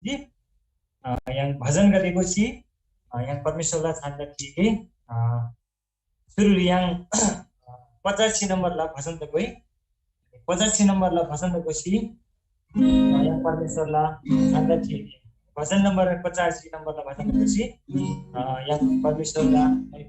जी yang भजन गरेपछि yang परमेश्वरलाई छान्दथे सुरु yang 85 नम्बरलाई भजन त गई 85 नम्बरलाई भजन गरेपछि yang परमेश्वरलाई छान्दथे भजन नम्बर 85 नम्बरलाई भजन गरेपछि yang परमेश्वरलाई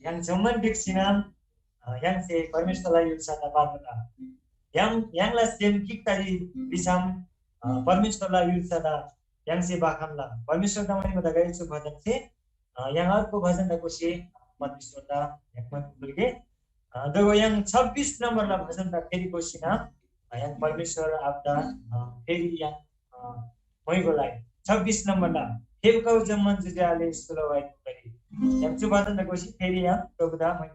yang zaman diksinam yang se परमेश्वरलाई युल्साता बापता yang la sem kik tadi bisam परमेश्वरलाई युल्साता yang se बाखमला परमेश्वर दमाई मदा गए छु भजन से yang अर्को भजन दको से परमेश्वरदा yang मन बुलगे दगो yang 26 नम्बरला भजन दा फेरि कोसिना yang परमेश्वर आपदा फेरि yang मैगोलाई 26 नम्बरला हेबकाउ जम्मन जुजाले सुलवाइ गरी yang coba tanda kosi फेरि yang प्रभुदा मैं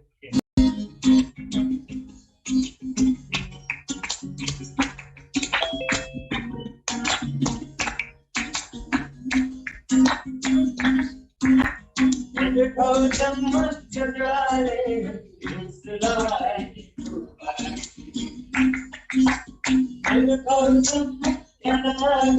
हेबकाउ जम्मन जुजाले सुलवाइ हेबकाउ जम्मन जुजाले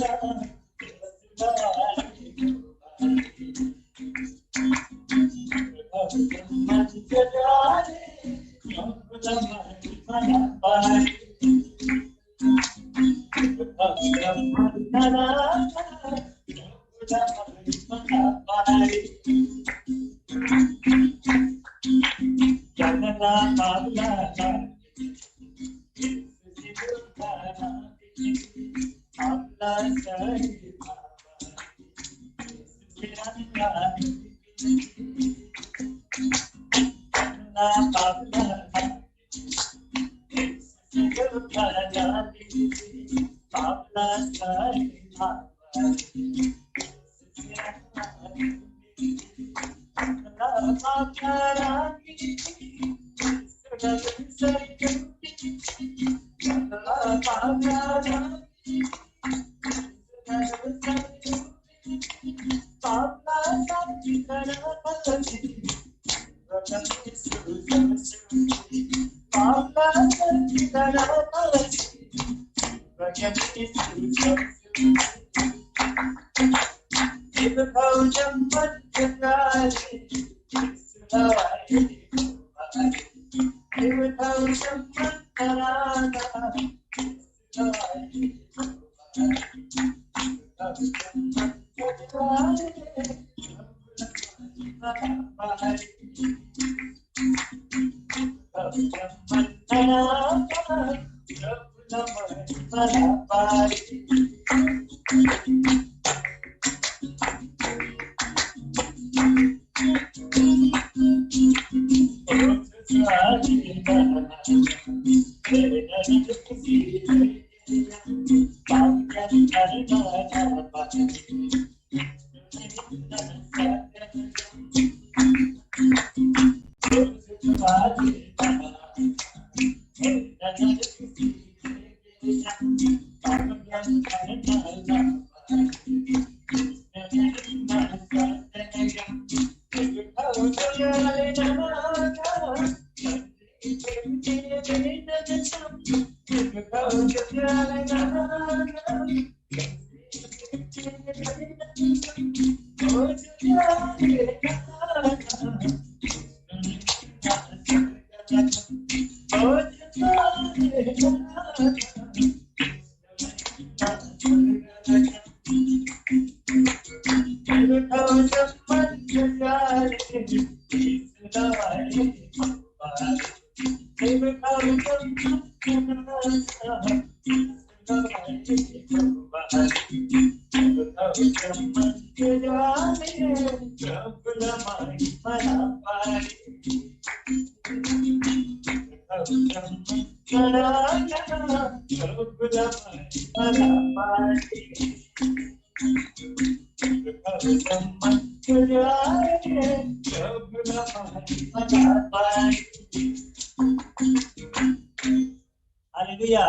हालेलुया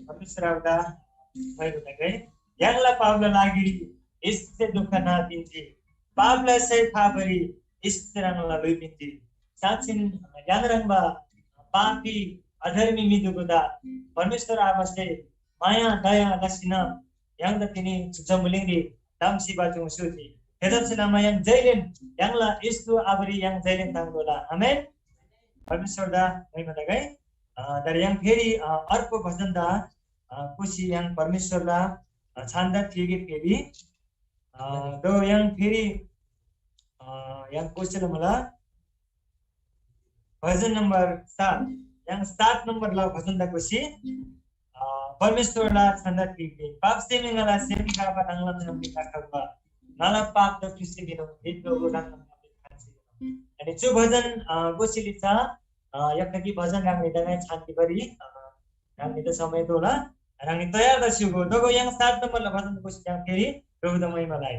परमेश्वरका महिमालाई यांगला पाउन लागि यसले दुःख नादिन्थे पापलाई सही थापरी ईश्वरलाई लुबिन्थे साक्षिन यानरंगबा पापी अधर्मी मिदुगुदा परमेश्वर आवासले माया दया लसिन यांग तिनी जमुलिंगी दामसी बाजु सुति हेदसना मायन जैलेन यांगला यस्तो आबरी yang जैलेन तांगोला आमेन परमेश्वरदा महिमालाई तर yang फेरि अर्को भजन दा खुसी yang परमेश्वरला छान्दा थिएकी फेरि दो yang फेरि yang क्वेश्चन मला भजन नंबर 7 yang 7 नंबर ला भजन दा खुसी परमेश्वरला छान्दा थिएकी पाप से मेंगला सेमी का पतंगला नम्बी का कबा नाला पाप द खुसी दिनो हितो गोडा नम्बी अनि जो भजन गोसिलिचा यक्ति भजन रांगनि दगाय छान्ति गरी रांगनि त समय दोला रांगनि तयार दसिगो दगो yang 7 नम्बर ला भजन गोसि yang फेरि प्रभु द महिमालाई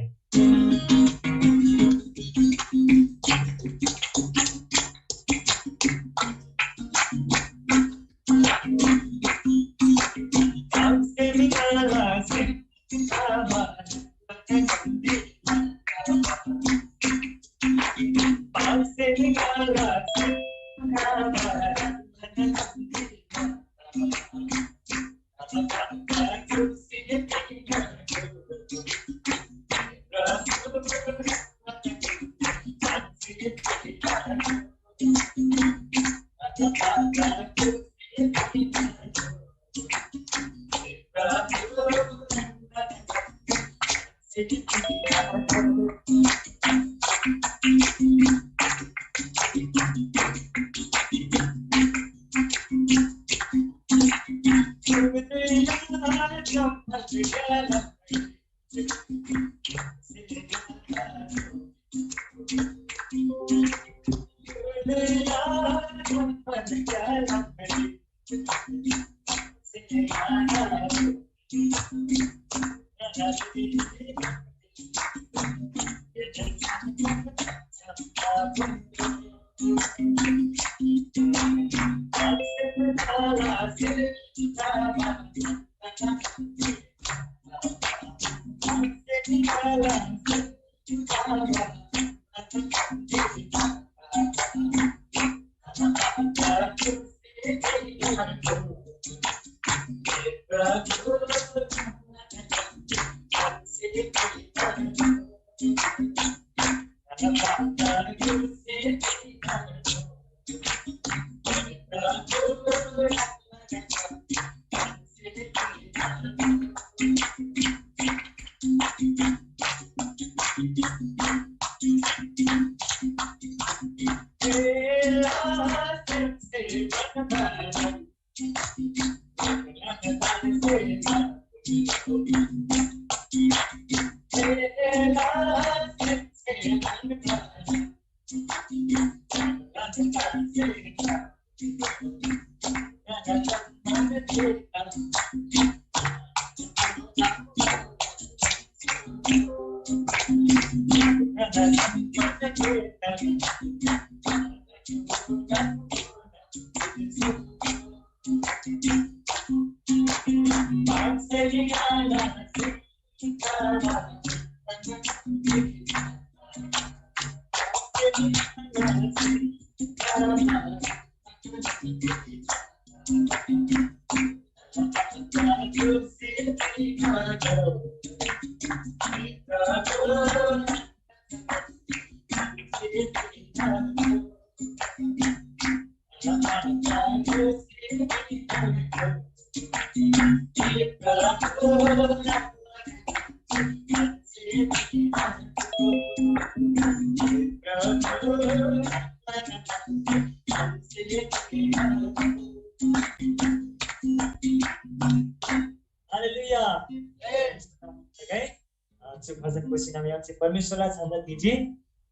परमेश्वरलाई छन्द दिजी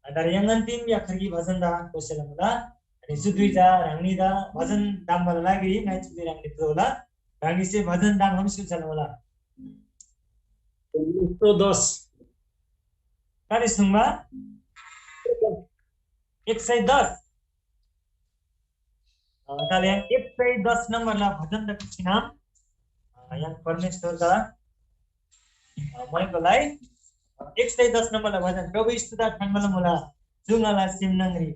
तर यंगन्तिम या खरगी भजन दा कोसेला मुला अनि सुदुइजा रांगनी दा भजन दाम बल लागि नाइ सुदुइ रांगनी होला रांगनी से भजन दाम हम सुचल होला 110 काले सुंगमा 110 काले 110 नंबर ला भजन दा कुछ नाम यहाँ परमेश्वर दा मैले लाई 110 नंबर ला भजन प्रभु स्तुता ठंगल मुला Jungla सिमनंगरी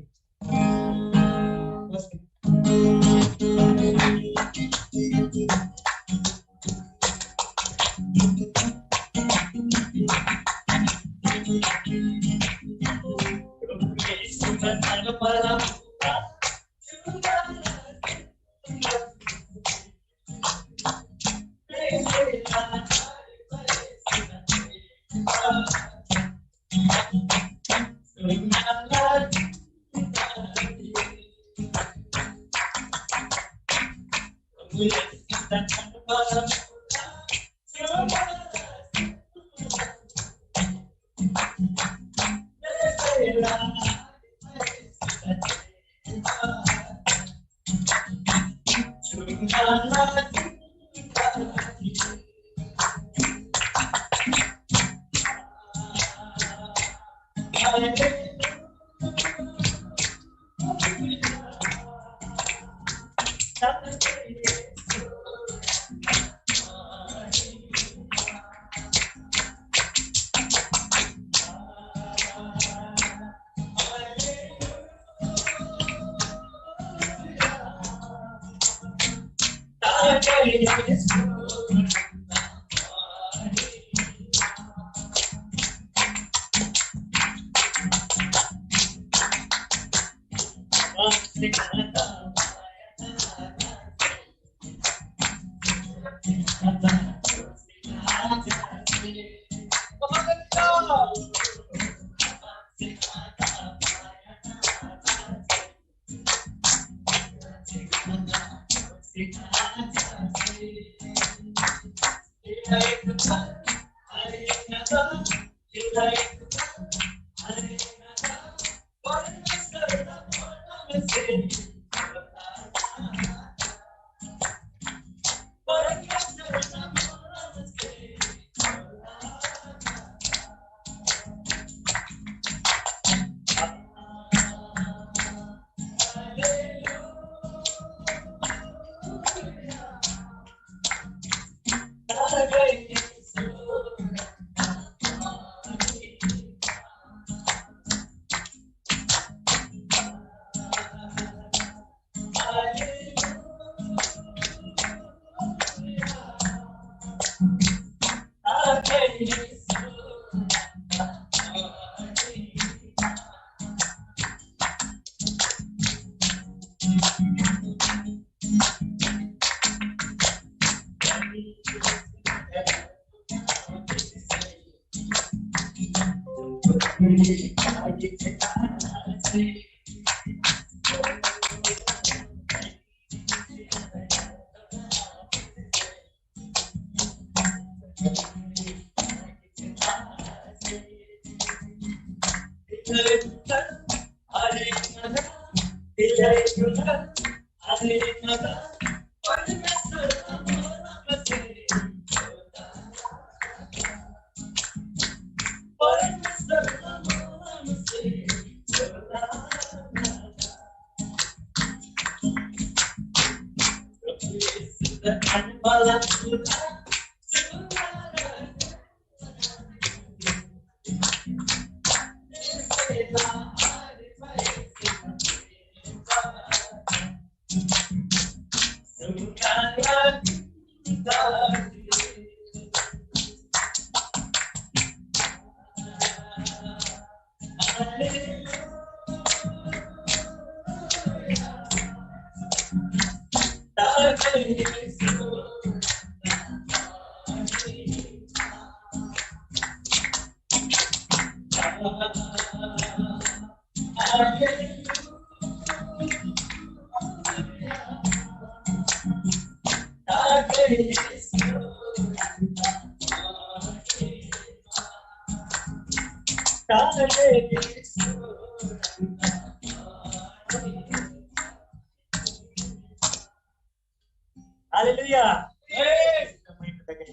Hallelujah.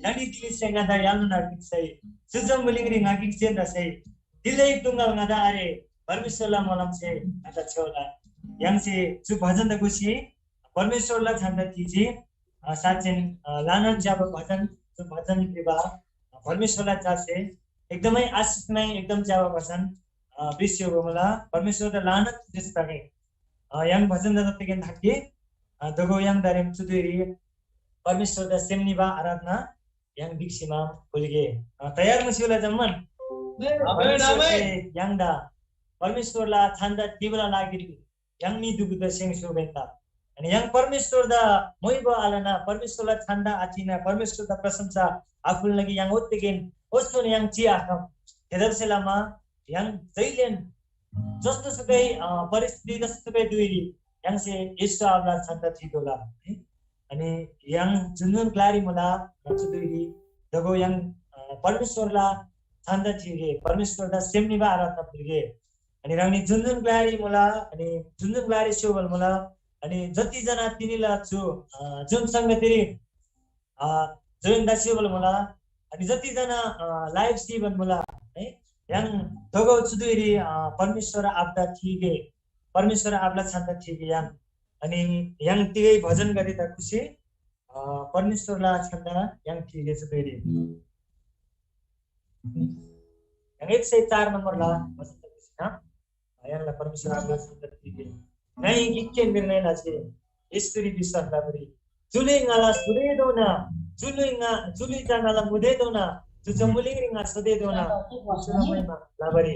Nani tilis ngada yang narkik say. Sujam mulingri ngakik sen rasay. Dilay tungal ngada are. परमेश्वरलाई मलम से आता छोला yang से जो भजन त गुसी परमेश्वरलाई छान्दा थिजी साचेन लानन जब भजन जो भजन कृपा परमेश्वरलाई चासे एकदमै आशिषमय एकदम जावा भजन विषय हो मला परमेश्वरलाई लानन जस्तै yang भजन त तकेन थाके दगो yang दारेम चुदेरी परमेश्वरलाई सेमनिबा आराधना yang दिक्सिमा बोलगे तयार मसियोला जम्मन आमेन आमेन yang da परमेश्वरलाई छान्दा तिब्रा लागि yang ni दुगुदा सेंसो बेता अनि yang परमेश्वरदा मोइबो आलना परमेश्वरलाई छान्दा आचिना परमेश्वरदा प्रशंसा आफुल लागि yang ओत्तेगेन ओस्तो yang चिया खम हेदरसेलामा yang जैलेन जस्तो सुकै परिस्थिति जस्तो सुकै दुइरी yang से यीशु आबला छान्दा थिदोला अनि yang जुनुन क्लारी मला नचुदुइरी दगो yang परमेश्वरलाई छान्दा थिगे परमेश्वरदा सेमनिबा आराधना पुगे अनि रानी जुनजुन ग्लारी मला अनि जुनजुन ग्लारी सोबल मला अनि जति जना तिनीला छु जुन संगतिरी जोइन दासिबल मला अनि जति जना लाइभ सीबन मला है yang दगो चुदुइरी परमेश्वर आपदा थिगे परमेश्वर आपला छान्दा थिगे अनि yang तिगै भजन गरे त खुसी परमेश्वरला छान्दा yang थिगे चुदुइरी yang 104 नम्बर ला भजन त खुसी ना yang la परमेश्वर आपला छान्दा थिगे नाही इक्के निर्णय लासे यसरी विश्वास लाबरी जुले ngala सुदे दोना जुली जानाला मुदे दोना जुजमुली nga सुदे दोना सुनामैमा लाबरी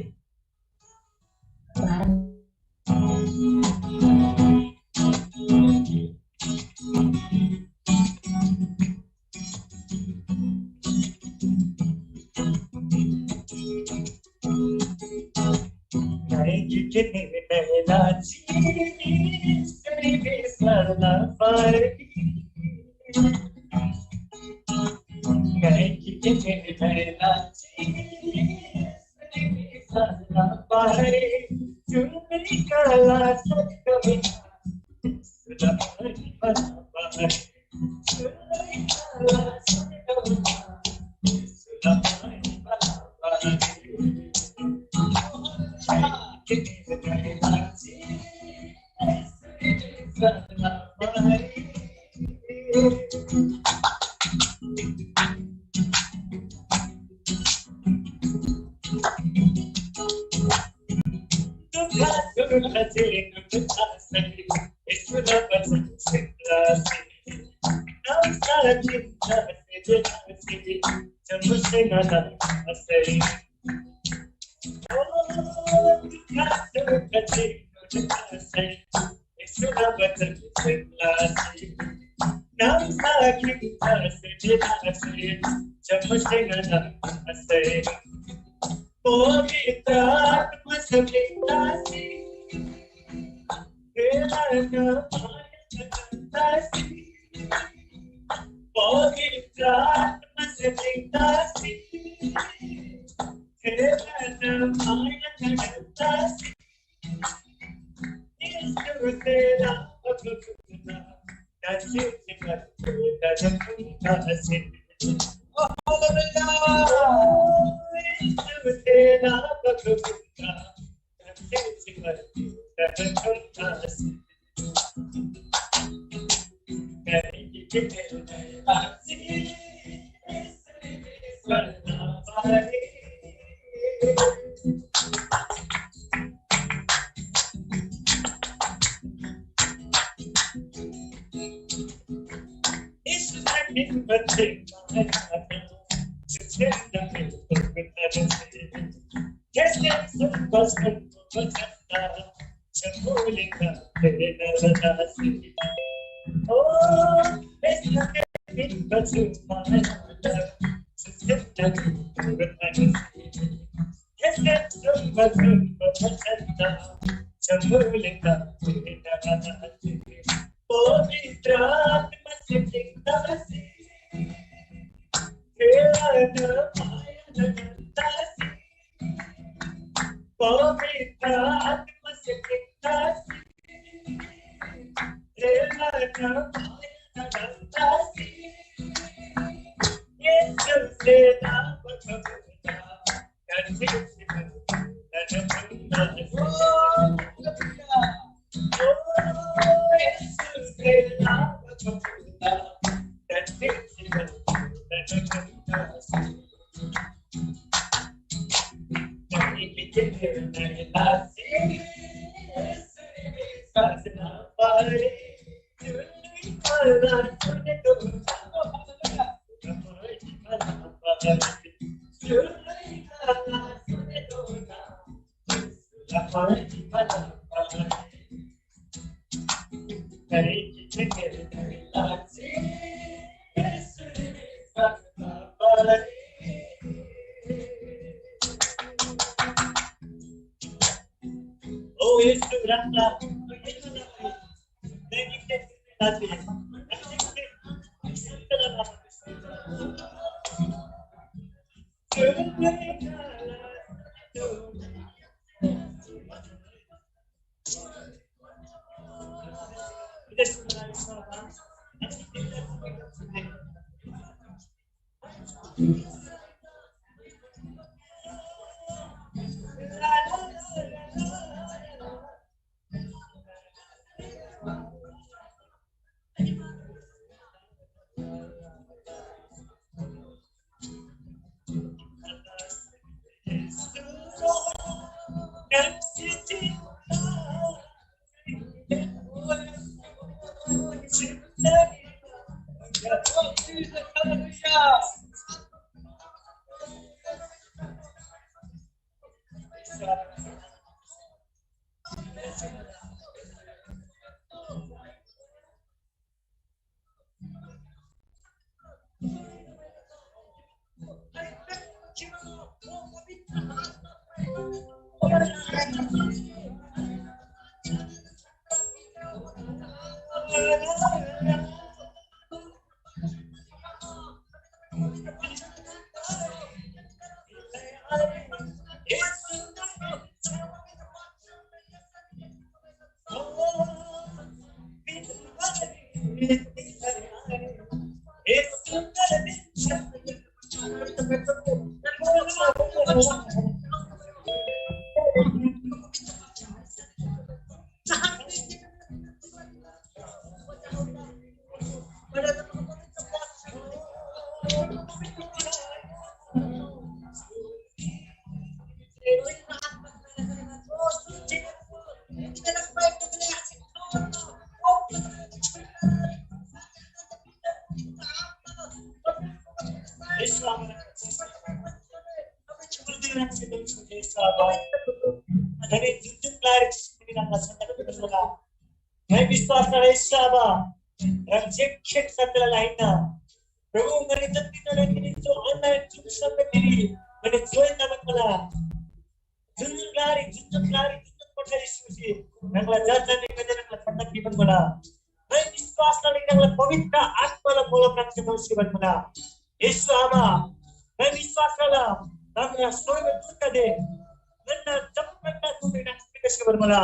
मैं विश्वास रक्षक सत्य लाइन प्रभु मेरी जल्दी नरेंद्र जो ऑनलाइन जुट सब मेरी मैंने जोई तब मला जुन्नलारी पडले यीशुजी नंगला जातने कदे नंगला फटक दीपन मला मैं विश्वास नंगला पवित्र आत्माला बोलो प्रार्थना शिवन मला यीशु आबा मैं विश्वास नंगला सोय दूत दे नन्ना चपकटा तुम्ही नास्तिक शिवन मला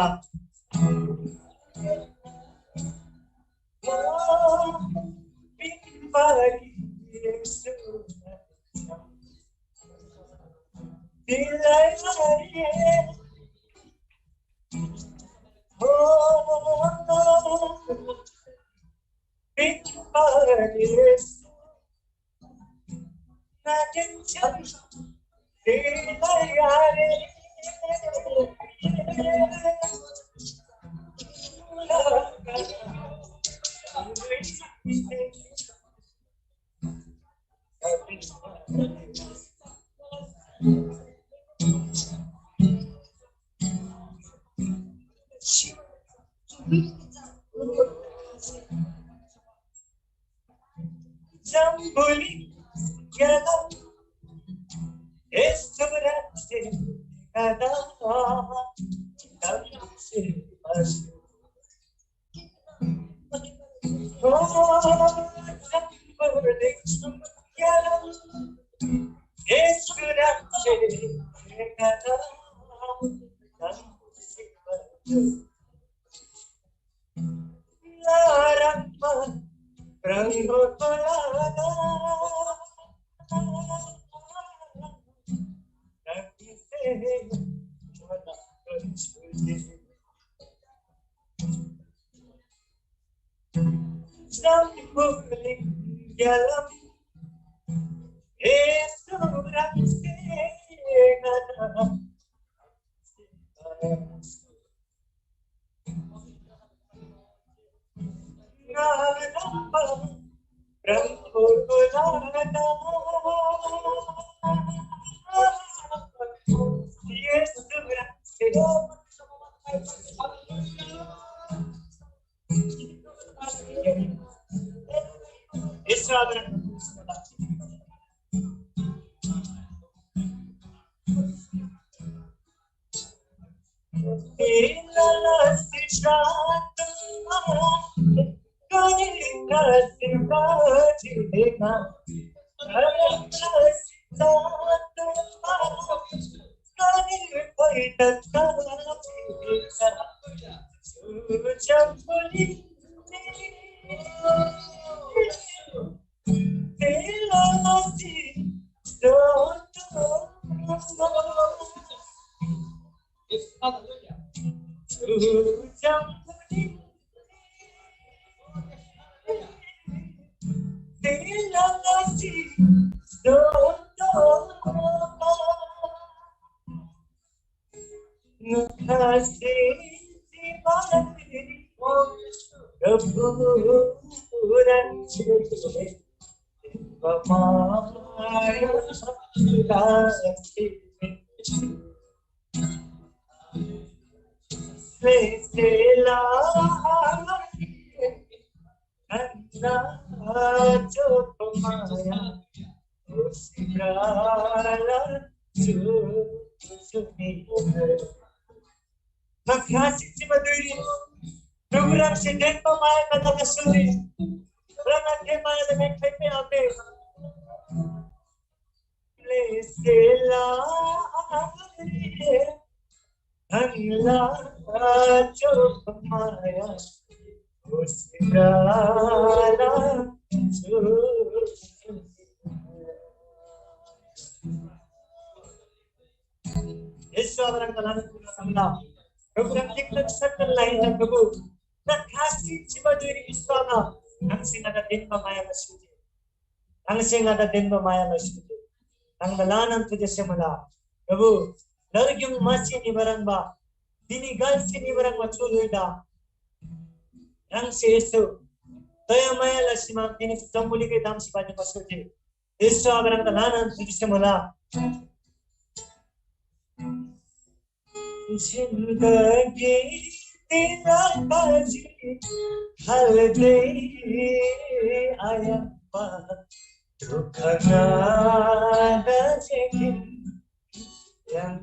Yesu abarang talan samla. Prabhu ramtik tak sakal lain na Prabhu. Na khasi jiwa diri Iswana. Ang sinada din mamaya na suji. Ang sinada din mamaya na suji. Ang nalanan tuja semula. Prabhu, largyung masi ni barang ba. Dini galsi ni barang machuluida. Ang si Yesu. Daya maya lasima dini sambuli ke dam sipanya masuji. Yesu abarang talan tuja semula. जिंदगी तेरा बाजी हल they आया दुखना दजेkin yang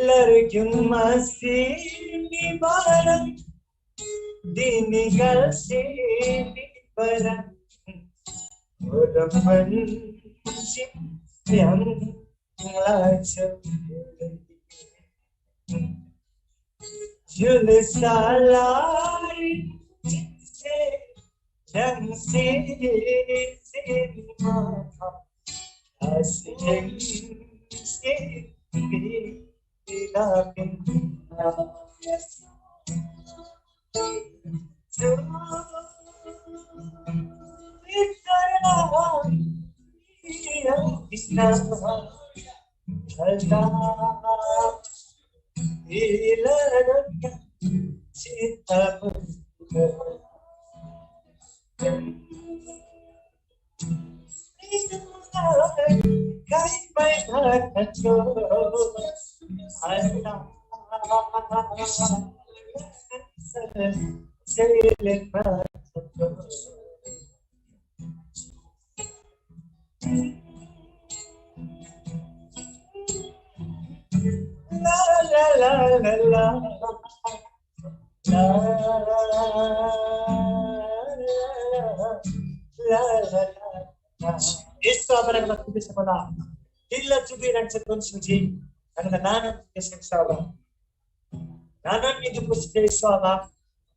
largyung masih ni barang dinigal sini barang orang mencip yang Julis alai se jang se asing se dilapin Yesu abarang tuja semula. Illa tudi rang setun suji. Ang nanan kesek sawa. Nanan itu pusti sawa.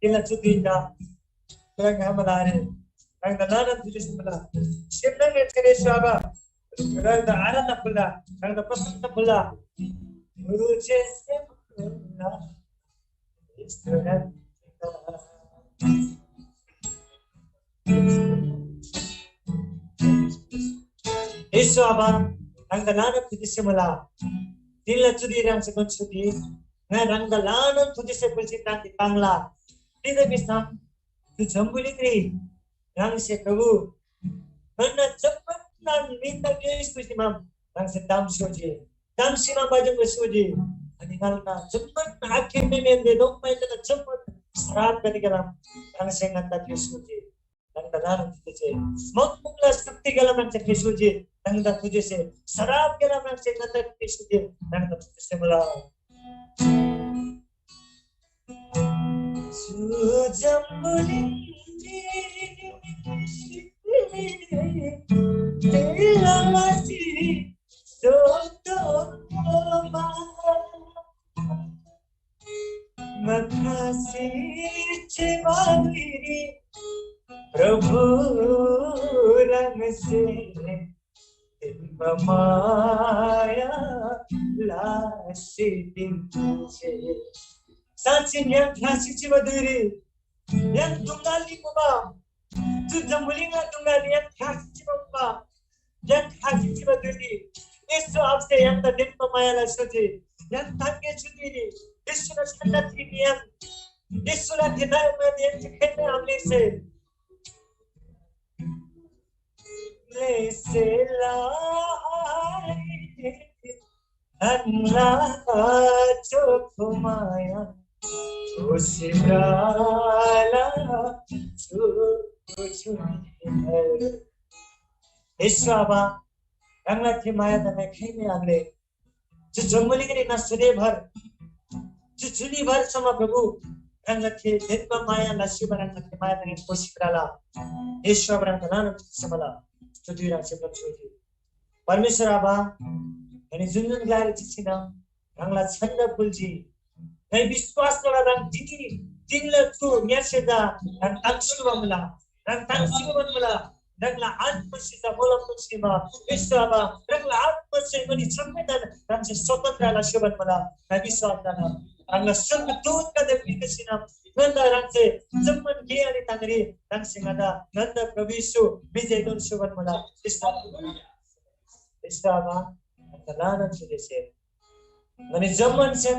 Illa tudi da. Rang hamalare. Rang nanan tuja semula. Simna ngetere sawa. Rang da arana pula. Rang da pasanta pula. Guru jese pula. Isturan. Yesu abang ang dalanan tuji semula. Dila tudi rang sekon sudi. Ngan rang dalanan tuji sepulsitan di pangla. Tidak bisa dijambuli kri. Rang se Prabhu. Karena cepat nan minta Yesus imam. Rang se dam suji. Dam sima baju suji. Aningal na cepat akhir mende dong mai na cepat serat dari galam. Rang se ngata Yesuji. Rang dalanan tuji. Mukmukla sakti galam rang se Yesuji. Rang da tuji se sarap galam rang se ngata Yesuji. Rang da tuji se mula. Sujambuli Telawasi Soto Makasih cewali Prabhu rang se Maya lasi dinje Sachin yang khasi cewali Yang tunggali mubah Sujambuli nga tunggali yang khasi mubah Yang khasi cewali Yesu आपसे yang दिन pemaya lasuji yang tanya sendiri Yesu na sangat ini yang Yesu na hidayah yang cikatnya amli se le lai Allah cukumaya usibrala Yesu apa Ranglat maya dan खेलने आगले जो जंगली के ना सुने भर जो चुनी भर समा प्रभु रंगत के दिन पर माया लस्सी रंगत के माया dan कोशिश कराला ईश्वर रंगनान समला चतुरा से बच्चों परमेश्वर आबा अनि जुन जुन ग्लारी चिसिना रंगला छन्द फुलजी Kay biswas ko lang tingla tu nyaseda ang tangsuwa mula. Ang tangsuwa mula. Nagla atmasita bolam musima biswaba nagla atmasita mani sampedan ang स्वतंत्र la शोभन मला kay biswas na ang lasung tut ka de pikasina nanda rangse जम्मन के आणि तांगरी रंग सिंगादा नंदा प्रभु विजय दोन शोभन मला biswaba तलाना सुदेशे अनि जम्मन से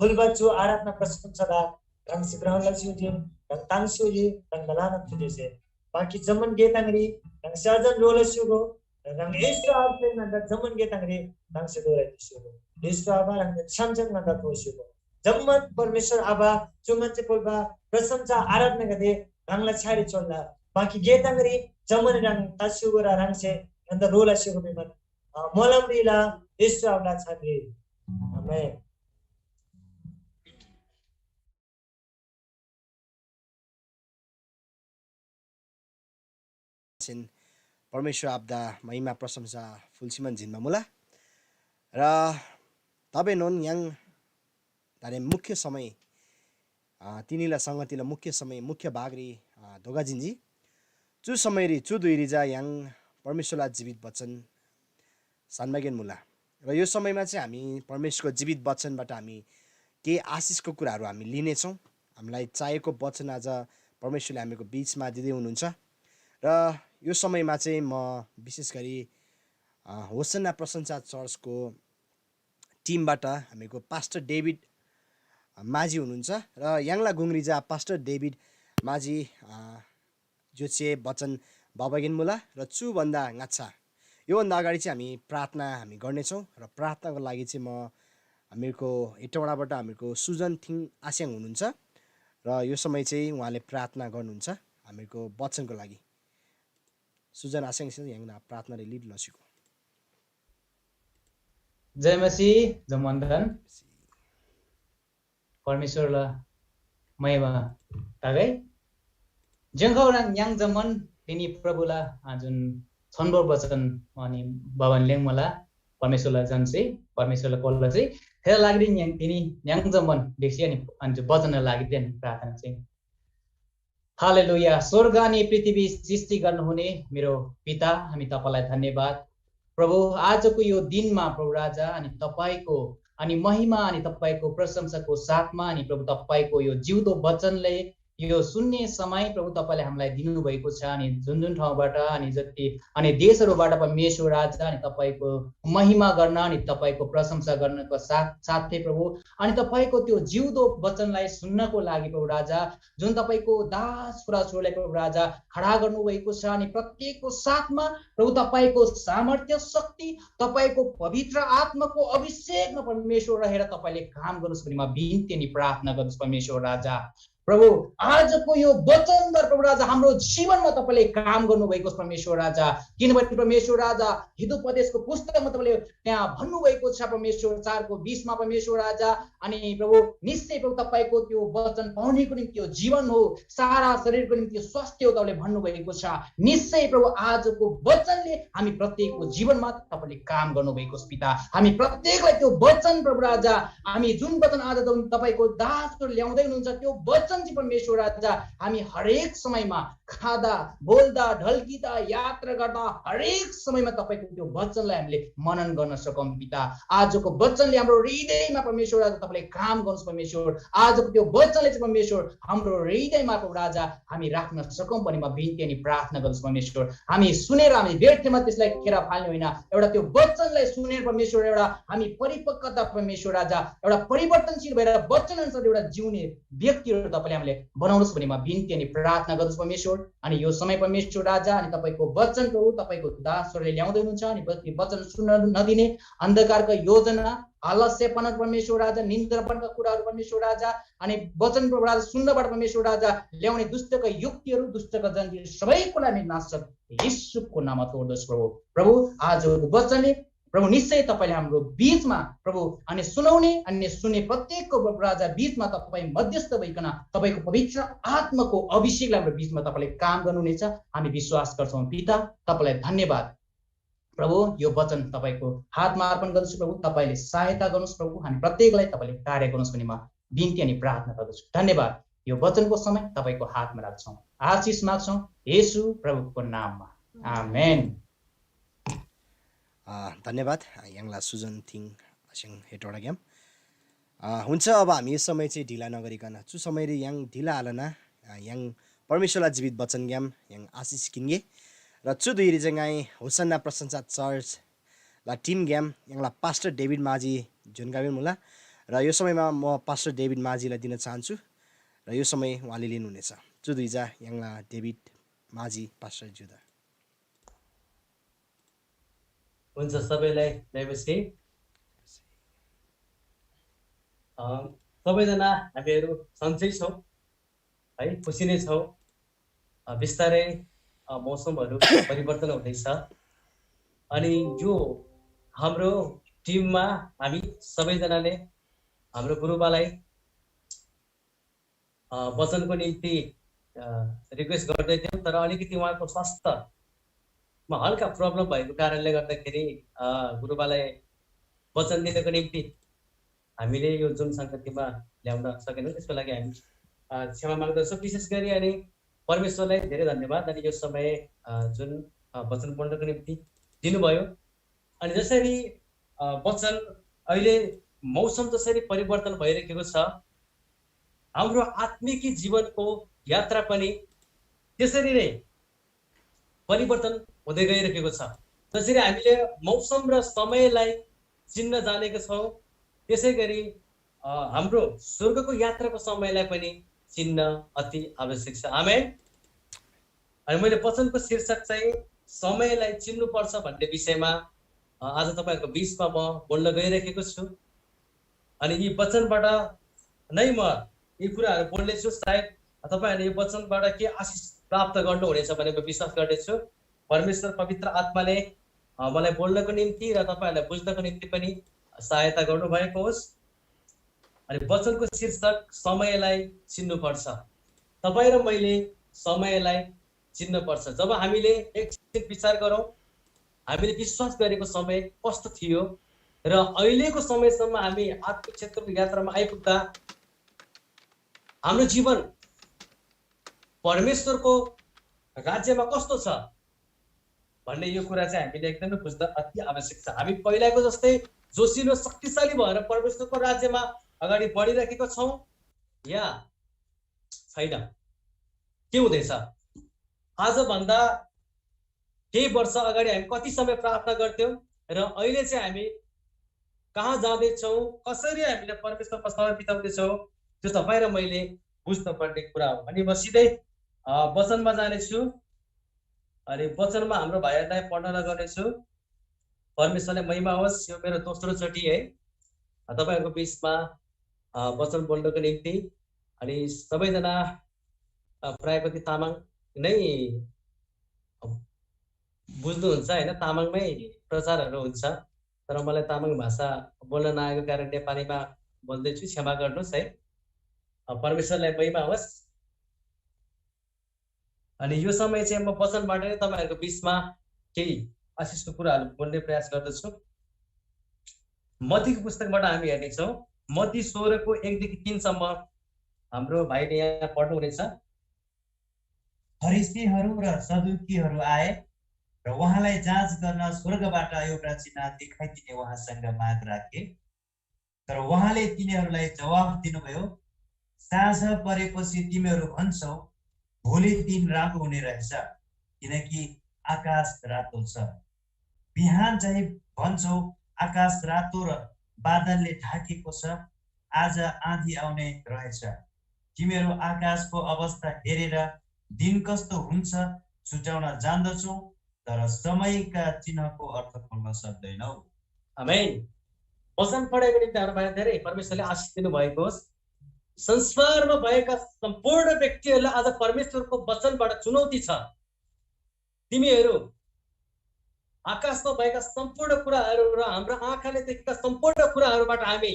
फुलबाचु आराधना प्रशंसा रंग सिग्रहण लक्ष्मी रंग तांगसुजी रंग दलाना सुदेशे बाकी जमन गेतांगरी रंग साजन रोलसुगो रंग ईश्वर से नंदा जमन गेतांगरी रंग से दोरेसुगो ईश्वर आबा रंग छमजन नंदा तोसुगो जमन परमेश्वर आबा चुमन से फुलबा प्रशंसा आराधना गदे रंग लछारी चोला बाकी गेतांगरी जमन रंग तासुगो रंग से नंदा रोलसुगो बिमन मोलमरीला ईश्वर आबा छारी आमेन परमेश्वर आपदा महिमा प्रशंसा फुलसिमन जिनमा मुला र तबे नोन याङ तारे मुख्य समय तिनीला संगतिला मुख्य समय मुख्य भागरी धोगाजिनजी चु समयरी चु दुईरिजा याङ परमेश्वरला जीवित वचन सानमागेन मुला र यो समयमा चाहिँ हामी परमेश्वरको जीवित वचनबाट हामी के आशिषको कुराहरू हामी लिनेछौँ हामीलाई चाहिएको वचन आज परमेश्वरले हामीको बीचमा दिँदै हुनुहुन्छ र यो समयमा चाहिँ म विशेष गरी होसन्ना प्रशंसा चर्चको टिमबाट हामीको पास्टर डेभिड माझी हुनुहुन्छ र याङला गुङ्रिजा पास्टर डेभिड माझी जो चाहिँ वचन बाबागिन मुला र चुभन्दा गाछा योभन्दा अगाडि चाहिँ हामी प्रार्थना हामी गर्नेछौँ र प्रार्थनाको लागि चाहिँ म हामीहरूको हेटौँडाबाट हामीहरूको सुजन थिङ आस्याङ हुनुहुन्छ र यो समय चाहिँ उहाँले प्रार्थना गर्नुहुन्छ हामीहरूको वचनको लागि सुजन आस्याङ यहाँ प्रार्थनाले लिड लसिको जय मसीह जमन्दन परमेश्वरलाई महिमा तागै जंखौराङ याङ जमन तिनी प्रभुला जुन छनबोर वचन अनि बाबन लेङ मला परमेश्वरलाई जन्से परमेश्वरलाई कोल्ला चाहिँ फेर लाग्दै याङ तिनी याङ जमन देखि अनि वचन लाग्दै अनि प्रार्थना चाहिँ हालेलुया स्वर्ग अनि पृथ्वी सृष्टि गर्नुहुने मेरो पिता हामी तपाईलाई धन्यवाद प्रभु आजको यो दिनमा प्रभु राजा अनि तपाईको अनि महिमा अनि तपाईको प्रशंसाको साथमा अनि प्रभु तपाईको यो जिउँदो वचनले यो सुन्ने समय प्रभु तपाईले हामीलाई दिनु भएको छ अनि जुन जुन ठाउँबाट अनि जति अनि देशहरुबाट परमेश्वर राजा अनि तपाईको महिमा गर्न अनि तपाईको प्रशंसा गर्नको साथै प्रभु अनि तपाईको त्यो जिउँदो वचनलाई सुन्नको लागि प्रभु राजा जुन तपाईको दास छोराछोरीलाई प्रभु राजा खडा गर्नु भएको छ अनि प्रत्येकको साथमा प्रभु तपाईको सामर्थ्य शक्ति तपाईको पवित्र आत्माको अभिषेकमा परमेश्वर रहेर तपाईले काम गर्नुस् भनी म बिन्ती अनि प्रार्थना गर्नुस् परमेश्वर राजा प्रभु आजको यो वचनद्वारा प्रभु राजा हाम्रो जीवनमा तपाईले काम गर्नुभएको छ परमेश्वर राजा किनभने परमेश्वर राजा हितोपदेशको पुस्तकमा तपाईले त्यहाँ भन्नुभएको छ परमेश्वर 4 को 20 मा परमेश्वर राजा अनि प्रभु निश्चय प्रभु तपाईको त्यो वचन पाउनेको निम्ति यो जीवन हो सारा शरीरको निम्ति स्वास्थ्य हो तपाईले भन्नुभएको छ निश्चय प्रभु आजको वचनले हामी प्रत्येकको जीवनमा तपाईले काम गर्नुभएको छ पिता हामी प्रत्येकलाई त्यो वचन प्रभु राजा हामी जुन वचन आज तपाईको दासको ल्याउँदै हुनुहुन्छ त्यो वचन परमेश्वर राजा हामी हरेक समयमा खादा बोल्दा ढल्किदा यात्रा गर्दा हरेक समयमा तपाईको त्यो वचनलाई हामीले मनन गर्न सकौं पिता आजको वचनले हाम्रो हृदयमा परमेश्वर राजा तपाईले काम गर्नुस् परमेश्वर आजको त्यो वचनले चाहिँ परमेश्वर हाम्रो हृदयमा प्रभु राजा हामी राख्न सकौं भनी म बिन्ती अनि प्रार्थना गर्छु परमेश्वर हामी सुनेर हामी व्यर्थमा त्यसलाई खेर फाल्ने होइन एउटा त्यो वचनलाई सुनेर परमेश्वर एउटा हामी परिपक्वता परमेश्वर राजा एउटा परिवर्तनशील भएर वचन अनुसार एउटा जिउने व्यक्तिहरु तपाईले हामीले बनाउनुस् भनी म बिन्ती अनि प्रार्थना गर्छु परमेश्वर अनि यो समय परमेश्वर राजा अनि तपाईको वचन प्रभु तपाईको दासहरुले ल्याउँदै हुनुहुन्छ अनि वचन सुन्न नदिने अन्धकारको योजना आलस्यपना परमेश्वर राजा निन्द्रापनका कुराहरु परमेश्वर राजा अनि वचन प्रभु राजा सुन्नबाट परमेश्वर राजा ल्याउने दुष्टका युक्तिहरु दुष्टका जन्जीर सबैको लागि नाश येशूको नाममा तोड्दछु प्रभु आजको वचनले प्रभु निश्चय तपाईले हाम्रो बीचमा प्रभु अनि सुनाउने अनि सुन्ने प्रत्येकको राजा बीचमा तपाई मध्यस्थ भइकन तपाईको पवित्र आत्माको अभिषेकलाई हाम्रो बीचमा तपाईले काम गर्नुहुनेछ हामी विश्वास गर्छौं पिता तपाईलाई धन्यवाद प्रभु यो वचन तपाईको हातमा अर्पण गर्छु प्रभु तपाईले सहायता गर्नुस् प्रभु हामी प्रत्येकलाई तपाईले कार्य गर्नुस् भनी म बिन्ती अनि प्रार्थना गर्दछु। धन्यवाद। यो वचनको समय तपाईँको हातमा राख्छौँ, आशिष माग्छौँ येशू प्रभुको नाममा, आमेन। धन्यवाद यङला सुजन थिङ सिङ हेटोडा ग्याम हुन्छ। अब हामी यस समय चाहिँ ढिला नगरिकन चु समय याङ ढिला हालना याङ परमेश्वरलाई जीवित वचन ग्याम याङ आशिष किन्गे र चु दुई चाहिँ होसन्ना प्रशंसा चर्च ला टिम ग्याम यङला पास्टर डेभिड माझी जुनगाविन मुला र यो समयमा म पास्टर डेभिड माझीलाई दिन चाहन्छु र यो समय उहाँले लिनुहुनेछ। चु दुईजा यङला डेभिड माझी पास्टर जुदा। हुन्छ, सबैलाई नमस्ते। सबैजना हामीहरू सन्चै छौँ है, खुसी नै छौँ। बिस्तारै मौसमहरू परिवर्तन हुँदैछ अनि यो हाम्रो टिममा हामी सबैजनाले हाम्रो गुरुबालाई वचनको निम्ति रिक्वेस्ट गर्दै थियौँ, तर अलिकति उहाँको स्वास्थ्यमा हल्का प्रब्लम भएको कारणले गर्दाखेरि गुरुबालाई वचन दिनको निम्ति हामीले यो जुन सङ्गतिमा ल्याउन सकेनौँ। त्यसको लागि हामी क्षमा माग्दछौँ विशेष गरी। अनि परमेश्वरलाई धेरै धन्यवाद। अनि यो समय जुन वचन पढ्नको निम्ति दिनुभयो, अनि जसरी वचन अहिले मौसम जसरी परिवर्तन भइरहेको छ, हाम्रो आत्मिक जीवनको यात्रा पनि त्यसरी नै परिवर्तन हुँदै गइरहेको छ। जसरी हामीले मौसम र समयलाई चिन्न जानेका छौँ, त्यसै गरी हाम्रो स्वर्गको यात्राको समयलाई पनि चिन्न अति आवश्यक छ। आमेन। अनि मैले वचनको शीर्षक चाहिँ समयलाई चिन्नुपर्छ भन्ने विषयमा आज तपाईँहरूको बिचमा म बोल्न गइरहेको छु। अनि यी वचनबाट नै म यी कुराहरू बोल्नेछु। सायद तपाईँहरूले यो वचनबाट के आशिष प्राप्त गर्नुहुनेछ भने म विश्वास गर्दैछु। परमेश्वर पवित्र आत्माले मलाई बोल्नको निम्ति र तपाईँहरूलाई बुझ्नको निम्ति पनि सहायता गर्नुभएको होस्। अनि वचनको शीर्षक समयलाई चिन्नुपर्छ। तपाईँ र मैले समयलाई चिन्नुपर्छ। जब हामीले एकछिन विचार गरौँ, हामीले विश्वास गरेको समय कस्तो थियो र अहिलेको समयसम्म हामी आत्मिक क्षेत्रको यात्रामा आइपुग्दा हाम्रो जीवन परमेश्वरको राज्यमा कस्तो छ भन्ने यो कुरा चाहिँ हामीले एकदमै बुझ्दा अति आवश्यक छ। हामी पहिलाको जस्तै जोसिलो शक्तिशाली भएर परमेश्वरको राज्यमा अगाडि बढिरहेका छौँ या छैन, के हुँदैछ? आजभन्दा केही वर्ष अगाडि हामी कति समय प्रार्थना गर्थ्यौँ र अहिले चाहिँ हामी कहाँ जाँदैछौँ, कसरी हामीले परमेश्वरमा समय बिताउँदैछौँ, त्यो तपाईँ र मैले बुझ्नुपर्ने कुरा हो। अनि म सिधै वचनमा जानेछु। अनि वचनमा हाम्रो भाइहरूलाई पढ्न लगाउनेछु। परमेश्वरले महिमा होस्। यो मेरो दोस्रो चोटि है तपाईँहरूको बिचमा वचन बोल्नको निम्ति। अनि सबैजना प्रायः तामाङ नै बुझ्नुहुन्छ होइन, तामाङमै प्रचारहरू हुन्छ, तर मलाई तामाङ भाषा बोल्न नआएको कारण नेपालीमा बोल्दैछु, क्षमा गर्नुहोस् है। परमेश्वरलाई महिमा होस्। अनि यो समय चाहिँ म वचनबाट नै तपाईँहरूको बिचमा केही आशिषको कुराहरू बोल्ने प्रयास गर्दछु। मत्तीको पुस्तकबाट हामी हेर्नेछौँ। मत्ती 16 को 1 देखि 3 सम्म हाम्रो भाइले यहाँ पढ्नुहुनेछ। फरिसीहरू र सदुकीहरू आए र उहाँलाई जाँच गर्न स्वर्गबाट एउटा चिन्ह देखाइदिने उहाँसँग माग राखे। तर उहाँले तिनीहरूलाई जवाफ दिनुभयो, साँझ परेपछि तिमीहरू भन्छौ भोलि दिन राम्रो हुने रहेछ, किनकि आकाश रातो छ। बिहान चाहिँ भन्छौ आकाश रातो र बादलले ढाकेको छ, आज आँधी आउने रहेछ। तिमीहरू आकाशको अवस्था हेरेर दिन कस्तो हुन्छ छुट्याउन जान्दछौ, तर समयका चिन्हको अर्थ खोल्न सक्दैनौ। आमेन। वचन पढेको निम्ति हामीलाई धेरै परमेश्वरले आशिष दिनु भएको होस्। संसारमा भएका सम्पूर्ण व्यक्तिहरूलाई आज परमेश्वरको वचनबाट चुनौती छ। तिमीहरू आकाशमा भएका सम्पूर्ण कुराहरू र हाम्रो आँखाले देखेका सम्पूर्ण कुराहरूबाट हामी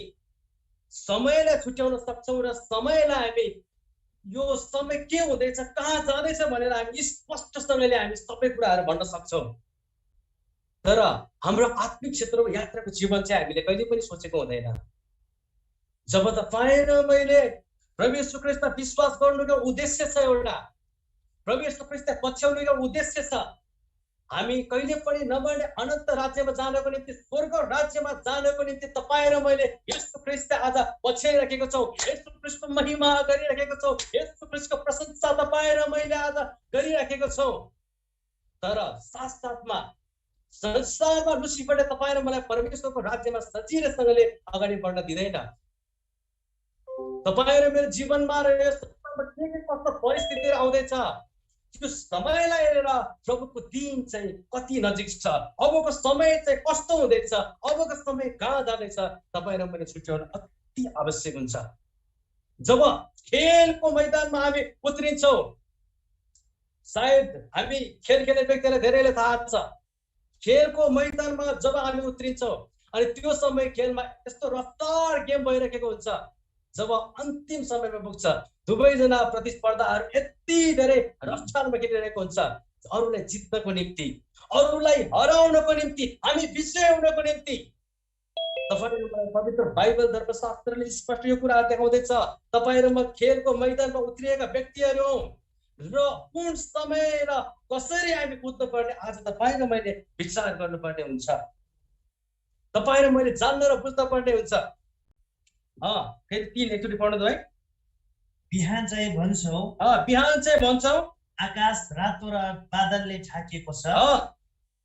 समयलाई छुट्याउन सक्छौँ र समयलाई हामी यो समय के हुँदैछ, कहाँ जाँदैछ भनेर हामी स्पष्टसँगले हामी सबै कुराहरू भन्न सक्छौँ। तर हाम्रो आत्मिक क्षेत्रमा यात्राको जीवन चाहिँ हामीले कहिले पनि सोचेको हुँदैन। जब तपाईँ र मैले प्रभु येशू ख्रीष्टमा विश्वास गर्नुको उद्देश्य छ एउटा, प्रभु येशू ख्रीष्टलाई पछ्याउनुको उद्देश्य छ, हामी कहिले पनि नमर्ने अनन्त राज्यमा जानको निम्ति, स्वर्ग राज्यमा जानको निम्ति तपाईँ र मैले येशू ख्रीष्टलाई आज पछ्याइराखेको छौँ। येशू ख्रीष्टको महिमा गरिराखेको छौँ, येशू ख्रीष्टको प्रशंसा तपाईँ र मैले आज गरिराखेको छौँ। तर साथसाथमा संसारमा लुसिफरले तपाईँ र मलाई परमेश्वरको राज्यमा सजिलैसँगले अगाडि बढ्न दिँदैन। तपाईँ र मेरो जीवनमा र यस के कस्तो परिस्थितिहरू आउँदैछ, त्यो समयलाई हेरेर प्रभुको दिन चाहिँ कति नजिक छ, अबको समय चाहिँ कस्तो हुँदैछ, अबको समय कहाँ जाँदैछ, तपाईँ र मैले छुट्याउन अति आवश्यक हुन्छ। जब खेलको मैदानमा हामी उत्रिन्छौँ, सायद हामी खेल खेल्ने व्यक्तिलाई धेरैले थाहा छ, खेलको मैदानमा जब हामी उत्रिन्छौँ अनि त्यो समय खेलमा यस्तो रफ्तार गेम भइरहेको हुन्छ, जब अन्तिम समयमा पुग्छ दुवैजना प्रतिस्पर्धाहरू यति धेरै रफ्तारमा खेलिरहेको हुन्छ, अरूलाई जित्नको निम्ति, अरूलाई हराउनको निम्ति, हामी विजय हुनको निम्ति। तपाईँ पवित्र बाइबल धर्मशास्त्रले स्पष्ट यो कुरा देखाउँदैछ, तपाईँ र म खेलको मैदानमा उत्रिएका व्यक्तिहरू हौं र कुन समय र कसरी हामी कुद्नुपर्ने आज तपाईँ र मैले विचार गर्नुपर्ने हुन्छ, तपाईँ र मैले जान्न र बुझ्न पर्ने हुन्छ। फेरि 3 एकचोटि पढ्नु त है। बिहान चाहिँ भन्छौ, बिहान चाहिँ भन्छौ, आकाश रातो र बादलले ढाकिएको छ,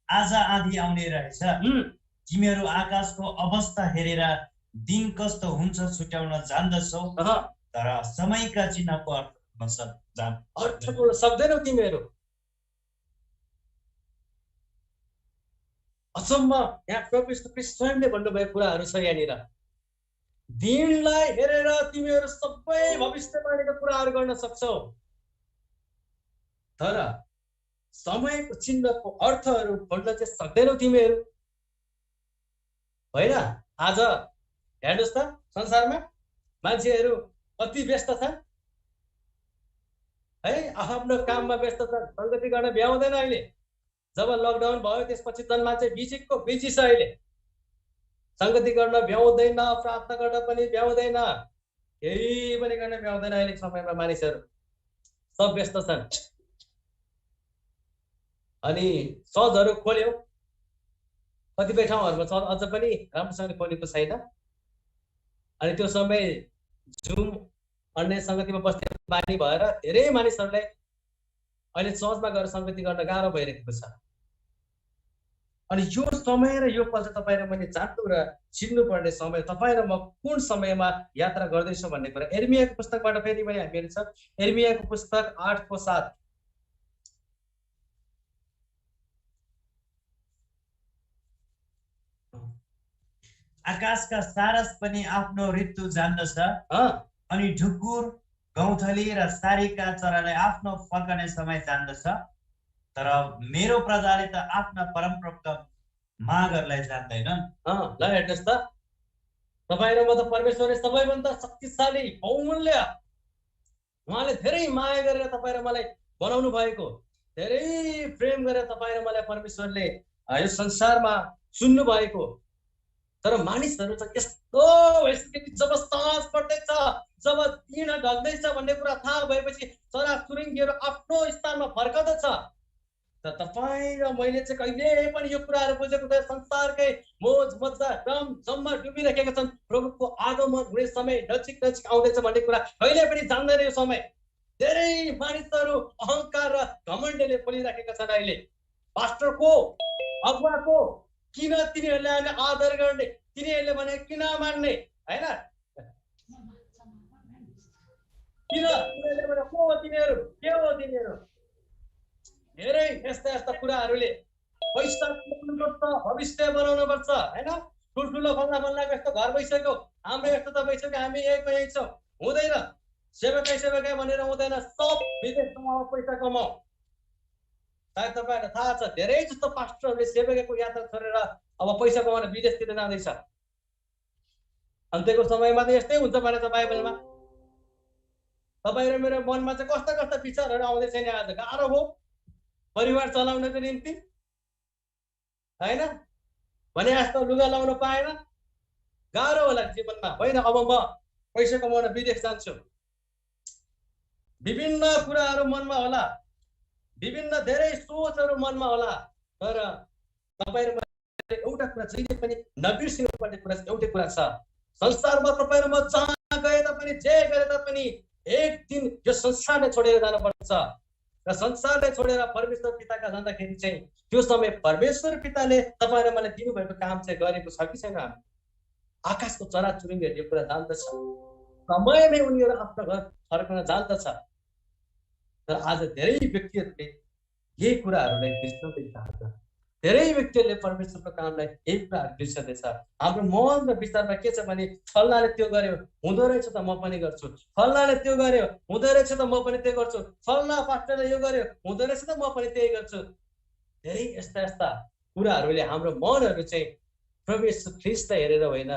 आज आँधी आउने रहेछ। तिमीहरू आकाशको अवस्था हेरेर दिन कस्तो हुन्छ छुट्याउन जान्दछौ, तर समयका चिन्हको अर्थ बोल्न सक्दैनौ तिमीहरू। अचम्म यहाँ प्रभु यीशु ख्रीष्ट स्वयंले भन्नुभएको कुराहरू छ यहाँनिर। दिनलाई हेरेर तिमीहरू सबै भविष्यवाणीका कुराहरू गर्न सक्छौ, तर समयको चिन्हको अर्थहरू खोल्न चाहिँ सक्दैनौ तिमीहरू, होइन? आज हेर्नुहोस् त, संसारमा मान्छेहरू कति व्यस्त छन् है, आफ्नो काममा व्यस्त छन्, संगति गर्न भ्याउँदैन। अहिले जब लकडाउन भयो त्यसपछि त मान्छे बिजी छ, अहिले संगति गर्न भ्याउँदैन, प्रार्थना गर्न पनि भ्याउँदैन, केही पनि गर्न भ्याउँदैन। अहिले समयमा मानिसहरू सब व्यस्त छन्। अनि चर्चहरू खोल्यो, कतिपय ठाउँहरूमा चर्च अझ पनि राम्रोसँगले खोलेको छैन। अनि त्यो समय जुम अन्य संगतिमा बस्ने बानी भएर धेरै मानिसहरूलाई अहिले चर्चमा गएर संगति गर्न गाह्रो भइरहेको छ। अनि यो समय र यो पल चाहिँ तपाईँ र मैले जान्नु र चिन्नुपर्ने समय, तपाईँ र म कुन समयमा यात्रा गर्दैछौँ भन्ने कुरा यिर्मियाको पुस्तकबाट फेरि पनि हामी हेर्छ। यिर्मियाको पुस्तक 8:7। आकाशका सारस पनि आफ्नो ऋतु जान्दछ, अनि ढुकुर, गौँथली र सारीका चराले आफ्नो फर्कने समय जान्दछ, तर मेरो प्रजाले त आफ्ना परमप्रभुका मागहरूलाई जान्दैनन्। ल हेर्नुहोस् त, तपाईँ र म त परमेश्वरले सबैभन्दा शक्तिशाली बहुमूल्य, उहाँले धेरै माया गरेर तपाईँ र मलाई बनाउनु भएको, धेरै प्रेम गरेर तपाईँ र मलाई परमेश्वरले यो संसारमा चुन्नु भएको। तर मानिसहरू चाहिँ यस्तो भइसक्यो, जब साँझ पर्दैछ, जब दिन ढल्दैछ भन्ने कुरा थाहा भएपछि चराचुरुङ्गीहरू आफ्नो स्थानमा फर्कँदछ। तर तपाईँ र मैले चाहिँ कहिले पनि यो कुराहरू बुझेको थिएन। संसारकै मोज मजा रम जम्मा डुबिरहेका छन्, प्रभुको आगमन हुने समय नजिक नजिक आउँदैछ भन्ने कुरा कहिले पनि जान्दैन। यो समय धेरै मानिसहरू अहंकार र घमण्डले बोलिराखेका छन्। अहिले पास्टरको, अगुवाको किन तिनीहरूले अहिले आदर गर्ने, तिनीहरूले भने किन मान्ने, होइन? किन तिनीहरूले भने को हो तिनीहरू, के हो तिनीहरू? धेरै यस्ता यस्ता कुराहरूले पैसा बनाउनुपर्छ, भविष्य बनाउनुपर्छ, होइन? ठुल्ठुलो फल्लाको यस्तो घर भइसक्यो, हाम्रो यस्तो त भइसक्यो, हामी यही छौँ, हुँदैन। सेवकै भनेर हुँदैन, सब विदेश कमाऊ, पैसा कमाऊ। सायद तपाईँहरूलाई थाहा छ, धेरै जस्तो पास्टरहरूले सेवकको यात्रा छोडेर अब पैसा कमाउन विदेशतिर जाँदैछ। अन्त्यको समयमा त यस्तै हुन्छ भनेर बाइबलमा। तपाईँ र मेरो मनमा चाहिँ कस्ता कस्ता विचारहरू आउँदैछ नि? आज गाह्रो भयो परिवार चलाउनको निम्ति, होइन? भने जस्तो लुगा लाउन पाएन, गाह्रो होला जीवनमा, होइन? अब म पैसा कमाउन विदेश जान्छु, विभिन्न कुराहरू मनमा होला, विभिन्न धेरै सोचहरू मनमा होला, तर तपाईँ र मैले एउटा कुरा जहिले पनि नबिर्सिनुपर्ने कुरा एउटै कुरा छ, संसारमा तपाईँ र म जहाँ गए तापनि जे गरे तापनि एक दिन यो संसारलाई छोडेर जानुपर्छ र संसारलाई छोडेर परमेश्वर पिताका जाँदाखेरि चाहिँ त्यो समय परमेश्वर पिताले तपाईँ र मलाई दिनुभएको काम चाहिँ गरेको छ कि छैन। हामी आकाशको चराचुरुङ्गीहरूले यो कुरा जान्दछ, समयमै उनीहरू आफ्नो घर फर्कन जान्दछ, तर आज धेरै व्यक्तिहरूले यही कुराहरूलाई बिर्सँदैछ। धेरै व्यक्तिहरूले परमेश्वरको कामलाई यही कुराहरू बिर्सँदैछ। हाम्रो मन र विचारमा के छ भने फल्नाले त्यो गर्यो हुँदो रहेछ त म पनि गर्छु, फल्नाले त्यो गर्यो हुँदो रहेछ त म पनि त्यो गर्छु, फल्ना पास्टरले यो गर्यो हुँदो रहेछ त म पनि त्यही गर्छु। धेरै यस्ता यस्ता कुराहरूले हाम्रो मनहरू चाहिँ प्रभु येशू ख्रीष्टलाई हेरेर होइन,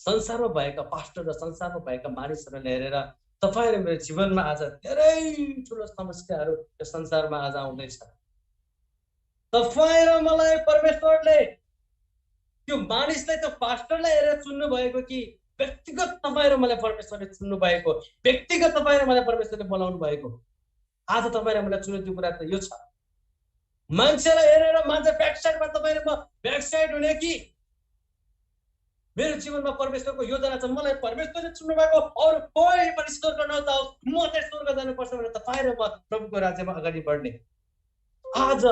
संसारमा भएका पास्टर र संसारमा भएका मानिसहरूलाई हेरेर तपाईँ र मेरो जीवनमा आज धेरै ठुलो समस्याहरू यो संसारमा आज आउँदैछ। तपाईँ र मलाई परमेश्वरले त्यो मानिसलाई त्यो पास्टरलाई हेरेर चुन्नु भएको कि व्यक्तिगत तपाईँ र मलाई परमेश्वरले चुन्नु भएको, व्यक्तिगत तपाईँ र मलाई परमेश्वरले बोलाउनु भएको। आज तपाईँ र मलाई चुनौती कुरा त यो छ, मान्छेलाई हेरेर मान्छे ब्याकसाइडमा तपाईँ र म ब्याकसाइड हुने कि मेरो जीवनमा परमेश्वरको योजना छ, मलाई परमेश्वरले चुन्नु भएको, अरू कोही पनि स्वर्ग नजाओस्, म चाहिँ स्वर्ग जानुपर्छ भनेर तपाईँ र म प्रभुको राज्यमा अगाडि बढ्ने। आज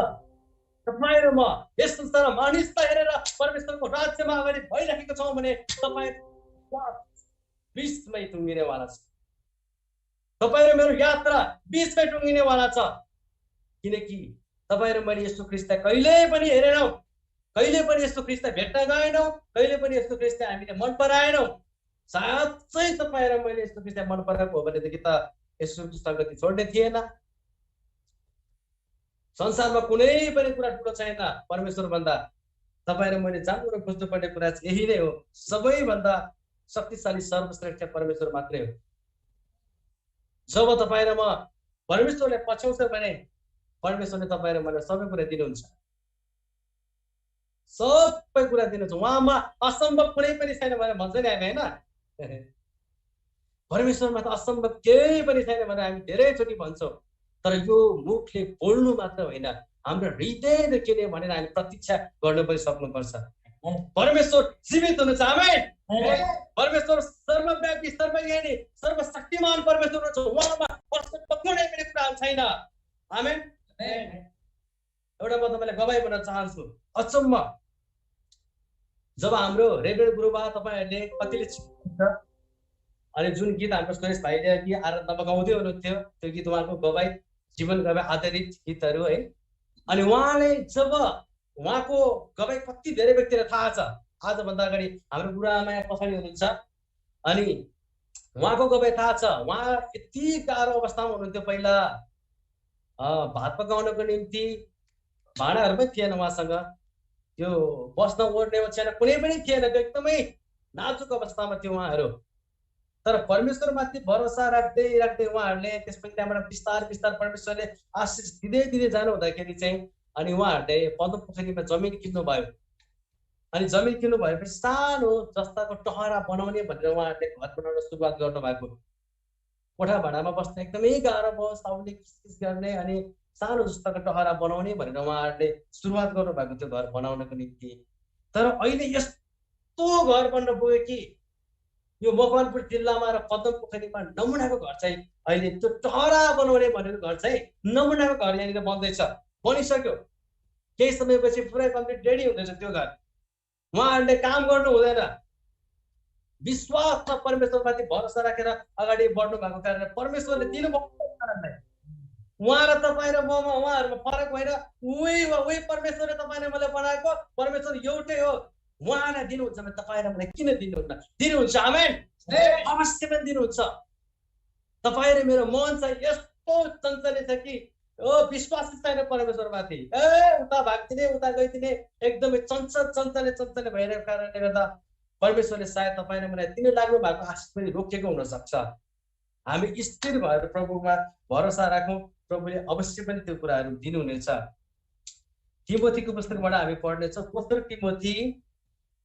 तपाईँ र म यस संसारमा मानिसलाई हेरेर परमेश्वरको राज्यमा अगाडि भइरहेको छौँ भने तपाईँ बिचमै टुङ्गिनेवाला छ, तपाईँ र मेरो यात्रा बिचमै टुङ्गिनेवाला छ। किनकि तपाईँ र मैले यीशु ख्रीष्टलाई कहिले पनि हेरेनौँ, कहिले पनि यस्तो ख्रीष्टलाई भेट्न गएनौँ, कहिले पनि यस्तो ख्रीष्टलाई हामीले मन पराएनौँ। साँच्चै तपाईँ र मैले यस्तो ख्रीष्टलाई मन पराएको हो भनेदेखि त यीशु सङ्गति छोड्ने थिएन। संसारमा कुनै पनि कुरा ठुलो छैन परमेश्वर भन्दा। तपाईँ र मैले जान्नु र बुझ्नुपर्ने कुरा चाहिँ यही नै हो, सबैभन्दा शक्तिशाली सर्वश्रेष्ठ परमेश्वर मात्रै हो। जब तपाईँ र म परमेश्वरलाई पछ्याउँछ भने परमेश्वरले तपाईँ र मलाई सबै कुरा दिनुहुन्छ, सबै कुरा दिनुहुन्छ। उहाँमा असम्भव कुनै पनि छैन भनेर भन्छ नि हामी, होइन? परमेश्वरमा त असम्भव केही पनि छैन भनेर हामी धेरैचोटि भन्छौँ, तर यो मुखले बोल्नु मात्र होइन, हाम्रो हृदयले के ने भनेर हामी प्रतीक्षा गर्नु पनि सक्नुपर्छ। परमेश्वर जीवित हुनुहुन्छ, आमेन। परमेश्वर सर्वव्यापी, सर्वज्ञानी, सर्वशक्तिमान परमेश्वर हुनुहुन्छ, उहाँमा कुनै पनि कुराहरू छैन, आमेन। एउटा म तपाईँलाई गवाई भन्न चाहन्छु, अचम्म जब हाम्रो रेभरेन्ड गुरुबा तपाईँहरूले कतिले चिन्नुहुन्छ अनि जुन गीत हाम्रो सुरेश भाइले कि आराधनामा गाउँदै हुनुहुन्थ्यो, त्यो गीत उहाँको गवाई जीवन गवाई आधारित गीतहरू है। अनि उहाँले जब उहाँको गवाई कति धेरै व्यक्तिलाई थाहा छ, आजभन्दा अगाडि हाम्रो गुरुआमा यहाँ पछाडि हुनुहुन्छ, अनि उहाँको गवाई थाहा छ। उहाँ यति गाह्रो अवस्थामा हुनुहुन्थ्यो, पहिला भात पकाउनको निम्ति भाँडाहरू पनि थिएन उहाँसँग, त्यो बस्न ओर्ने ओछ्यान कुनै पनि थिएन, त्यो एकदमै नाजुक अवस्थामा थियो उहाँहरू। तर परमेश्वरमाथि भरोसा राख्दै राख्दै उहाँहरूले त्यसपछि त्यहाँबाट बिस्तार बिस्तार परमेश्वरले आशिष दिँदै दिँदै जानु हुँदाखेरि चाहिँ अनि उहाँहरूले पदमपोखरीमा जमिन किन्नुभयो। अनि जमिन किन्नु भएपछि सानो जस्ताको टहरा बनाउने भनेर उहाँहरूले घर बनाउन सुरुवात गर्नुभएको। कोठा भाडामा बस्न एकदमै गाह्रो भयो, साउले किसकिस गर्ने, अनि सानो जस्ताको टहरा बनाउने भनेर उहाँहरूले सुरुवात गर्नुभएको थियो घर बनाउनको निम्ति। तर अहिले यस्तो घर बन्न पुग्यो कि यो मकवानपुर जिल्लामा र पदमपोखरीमा नमुनाको घर चाहिँ अहिले त्यो टहरा बनाउने भनेर घर चाहिँ नमुनाको घर यहाँनिर बन्दैछ, बनिसक्यो। केही समयपछि पुरै कम्प्लिट रेडी हुँदैछ त्यो घर। उहाँहरूले काम गर्नु हुँदैन, विश्वासमा परमेश्वरमाथि भरोसा राखेर अगाडि बढ्नु भएको कारणले परमेश्वरले दिनुभएको कारणले उहाँ र तपाईँ र ममा उहाँहरूमा फरक भएर उही परमेश्वरले तपाईँ र मलाई बनाएको परमेश्वर एउटै हो। उहाँलाई दिनुहुन्छ भने तपाईँ र मलाई किन दिनुहुन्न? दिनुहुन्छ, आमेन। अवश्य पनि दिनुहुन्छ। तपाईँ र मेरो मन चाहिँ यस्तो चञ्चले छ कि विश्वास छैन परमेश्वरमाथि, उता भाग्दिने उता गइदिने, एकदमै चञ्चले भइरहेको कारणले गर्दा परमेश्वरले सायद तपाईँ र मलाई दिनु लाग्नु भएको आशिष पनि रोकिएको हुन सक्छ। हामी स्थिर भएर प्रभुमा भरोसा राखौँ, प्रभुले अवश्य पनि त्यो कुराहरू दिनुहुनेछ। तिमोथीको पुस्तकबाट हामी पढ्नेछौँ, दोस्रो तिमोथी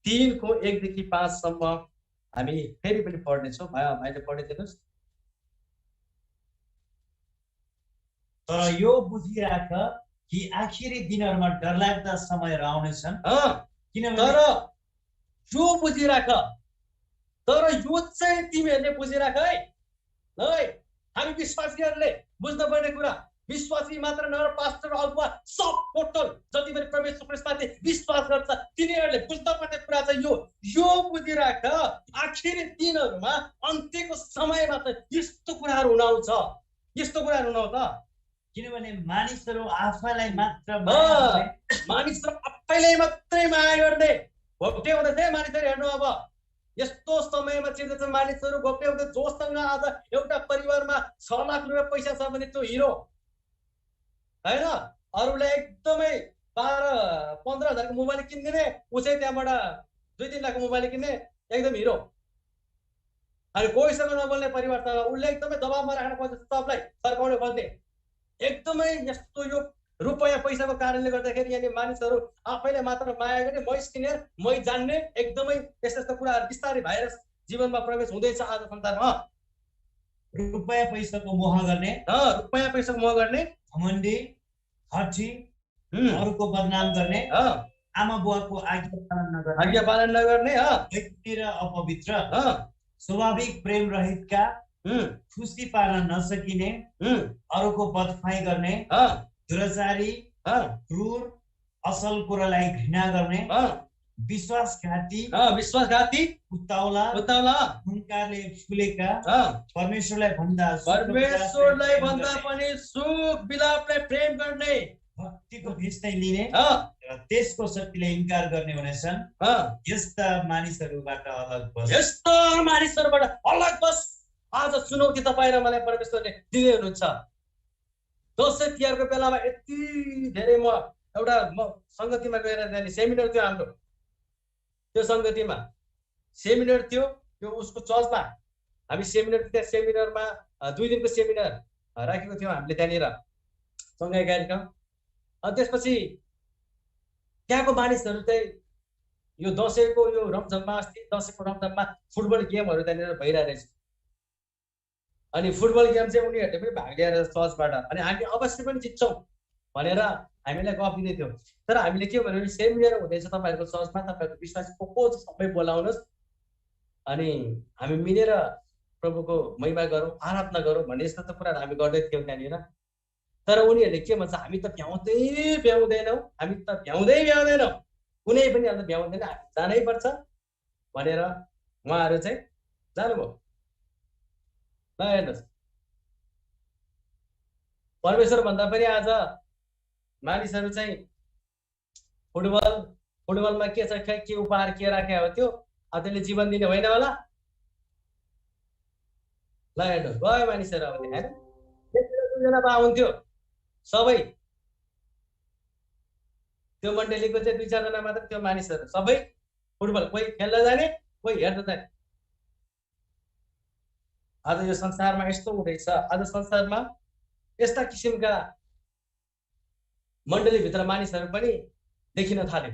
3:1-5 हामी फेरि पनि पढ्नेछौँ। भाइले पढिदिनुहोस्। तर यो बुझिराख कि आखिरी दिनहरूमा डरलाग्दा समयहरू आउनेछन्, किनभने तर यो बुझिराख, तर यो चाहिँ तिमीहरूले बुझिराख है। हामी विश्वासीहरूले बुझ्नुपर्ने कुरा, विश्वासी मात्र नभएर पास्टर अगुवा सब टोटल जति पनि परमेश्वर ख्रीष्टमाथि विश्वास गर्छ तिनीहरूले बुझ्नुपर्ने कुरा चाहिँ यो बुझिराख आखिरी दिनहरूमा अन्त्यको समयमा चाहिँ यस्तो कुराहरू हुन आउँछ। यस्तो कुराहरू हुन आउँछ किनभने मानिसहरू आफैलाई मात्र मानिसहरू आफैलाई मात्रै माया गर्ने घोप्टे हुँदैछ है मानिसहरू। हेर्नु अब यस्तो समयमा चिन्दैछ मानिसहरू घोप्टे हुँदै। जोसँग आज एउटा परिवारमा 6 लाख रुपियाँ पैसा छ भने त्यो हिरो होइन। अरूलाई एकदमै 12-15 हजारको मोबाइल किनिदिने, ऊ चाहिँ त्यहाँबाट 2-3 लाखको मोबाइल किन्ने एकदम हिरो। अनि कोहीसँग नबोल्ने परिवारसँग उसले एकदमै दबावमा राख्न खोज्छ, सबलाई सर्काउन खोज्ने। एकदमै यस्तो यो रुपैयाँ पैसाको कारणले गर्दाखेरि यहाँनिर मानिसहरू आफैले मात्र माया गर्ने, मै सिनियर मै जान्ने एकदमै यस्तो यस्तो कुराहरू बिस्तारै भाइरस जीवनमा प्रवेश हुँदैछ आज संसारमा। रुपैयाँ पैसाको मोह गर्ने, रुपैयाँ पैसाको मोह गर्ने, घमण्डी, हठी, अरूको बदनाम गर्ने, आमा बुवाको आज्ञा पालन नगर्ने, व्यक्ति र अपवित्र, स्वाभाविक प्रेम रहितका, खुसी पार्न नसकिने, अरूको बदफाइ गर्ने, दुराचारी, क्रूर, असल कुरालाई घृणा गर्ने, विश्वासघाती, उत्ताउला, अहंकारले फुलेका, परमेश्वरलाई भन्दा पनि सुख विलापलाई प्रेम गर्ने, भक्तिको भेषलाई लिने र त्यसको शक्तिले इन्कार गर्ने हुनेछन्। यस्ता मानिसहरूबाट अलग बस। आज चुनौती तपाईँ र मलाई परमेश्वरले दिँदै हुनुहुन्छ। दसैँ तिहारको बेलामा यति धेरै म सङ्गतिमा गएर जाने सेमिनार थियो हाम्रो। त्यो सङ्गतिमा सेमिनार थियो, त्यो उसको चर्चमा हामी सेमिनारमा 2 दिनको सेमिनार राखेको थियौँ हामीले त्यहाँनिर सँगै कार्यक्रम। अनि त्यसपछि त्यहाँको मानिसहरू चाहिँ यो दसैँको यो रमझममा, अस्ति दसैँको रमझममा फुटबल गेमहरू त्यहाँनिर भइरहेको रहेछ। अनि फुटबल गेम चाहिँ उनीहरूले पनि भाग लिएर चर्चबाट, अनि हामी अवश्य पनि जित्छौँ भनेर हामीलाई गफ दिँदै थियो। तर हामीले के भन्यो भने सेमिनार हुँदैछ तपाईँहरूको चर्चमा, तपाईँहरूको विश्वासी को सबै बोलाउनुहोस्, अनि हामी मिलेर प्रभुको महिमा गरौँ, आराधना गरौँ भन्ने यस्तो त कुराहरू हामी गर्दै थियौँ त्यहाँनिर। तर उनीहरूले के भन्छ, हामी त भ्याउँदैनौँ, कुनै पनि अन्त भ्याउँदैन, हामी जानै पर्छ भनेर उहाँहरू चाहिँ जानुभयो। ल हेर्नुहोस्, परमेश्वर भन्दा पनि आज मानिसहरू चाहिँ फुटबलमा के छ, के उपहार के राखेको हो त्यो, अब त्यसले जीवन दिने होइन होला। ल हेर्नुहोस्, गयो मानिसहरू अब होइन। 2जना हुन्थ्यो सबै, त्यो मण्डलीको चाहिँ 2-4 जना मात्र त्यो मानिसहरू सबै फुटबल, कोही खेल्न जाने, कोही हेर्न जाने। आज यो संसारमा यस्तो हुँदैछ। आज संसारमा यस्ता किसिमका मण्डलीभित्र मानिसहरू पनि देखिन थाल्यो।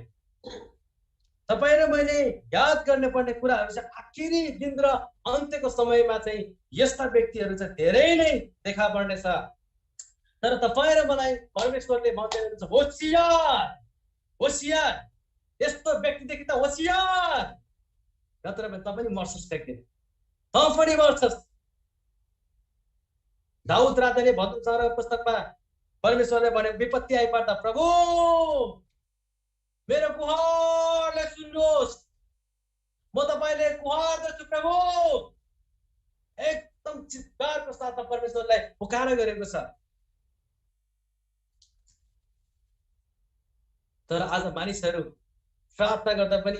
तपाईँ र मैले याद गर्नुपर्ने कुराहरू चाहिँ आखिरी दिन र अन्त्यको समयमा चाहिँ यस्ता व्यक्तिहरू चाहिँ धेरै नै देखा पर्नेछ। तर तपाईँ र मलाई परमेश्वरले भन्नुहुन्छ होसियार, यस्तो व्यक्तिदेखि त होसियार, नत्र भने तपाईँ मर्छस् व्यक्ति, त पनि मर्छस्। दाउद राजाले भजन पुस्तकमा परमेश्वरले भने विपत्ति आइपर्दा प्रभु मेरो गुहारलाई सुन्नुहोस्, म तपाईँले गुहार गर्छु प्रभु, एकदम चित्कारको साथमा परमेश्वरलाई पुकार गरेको छ। तर आज मानिसहरू प्रार्थना गर्दा पनि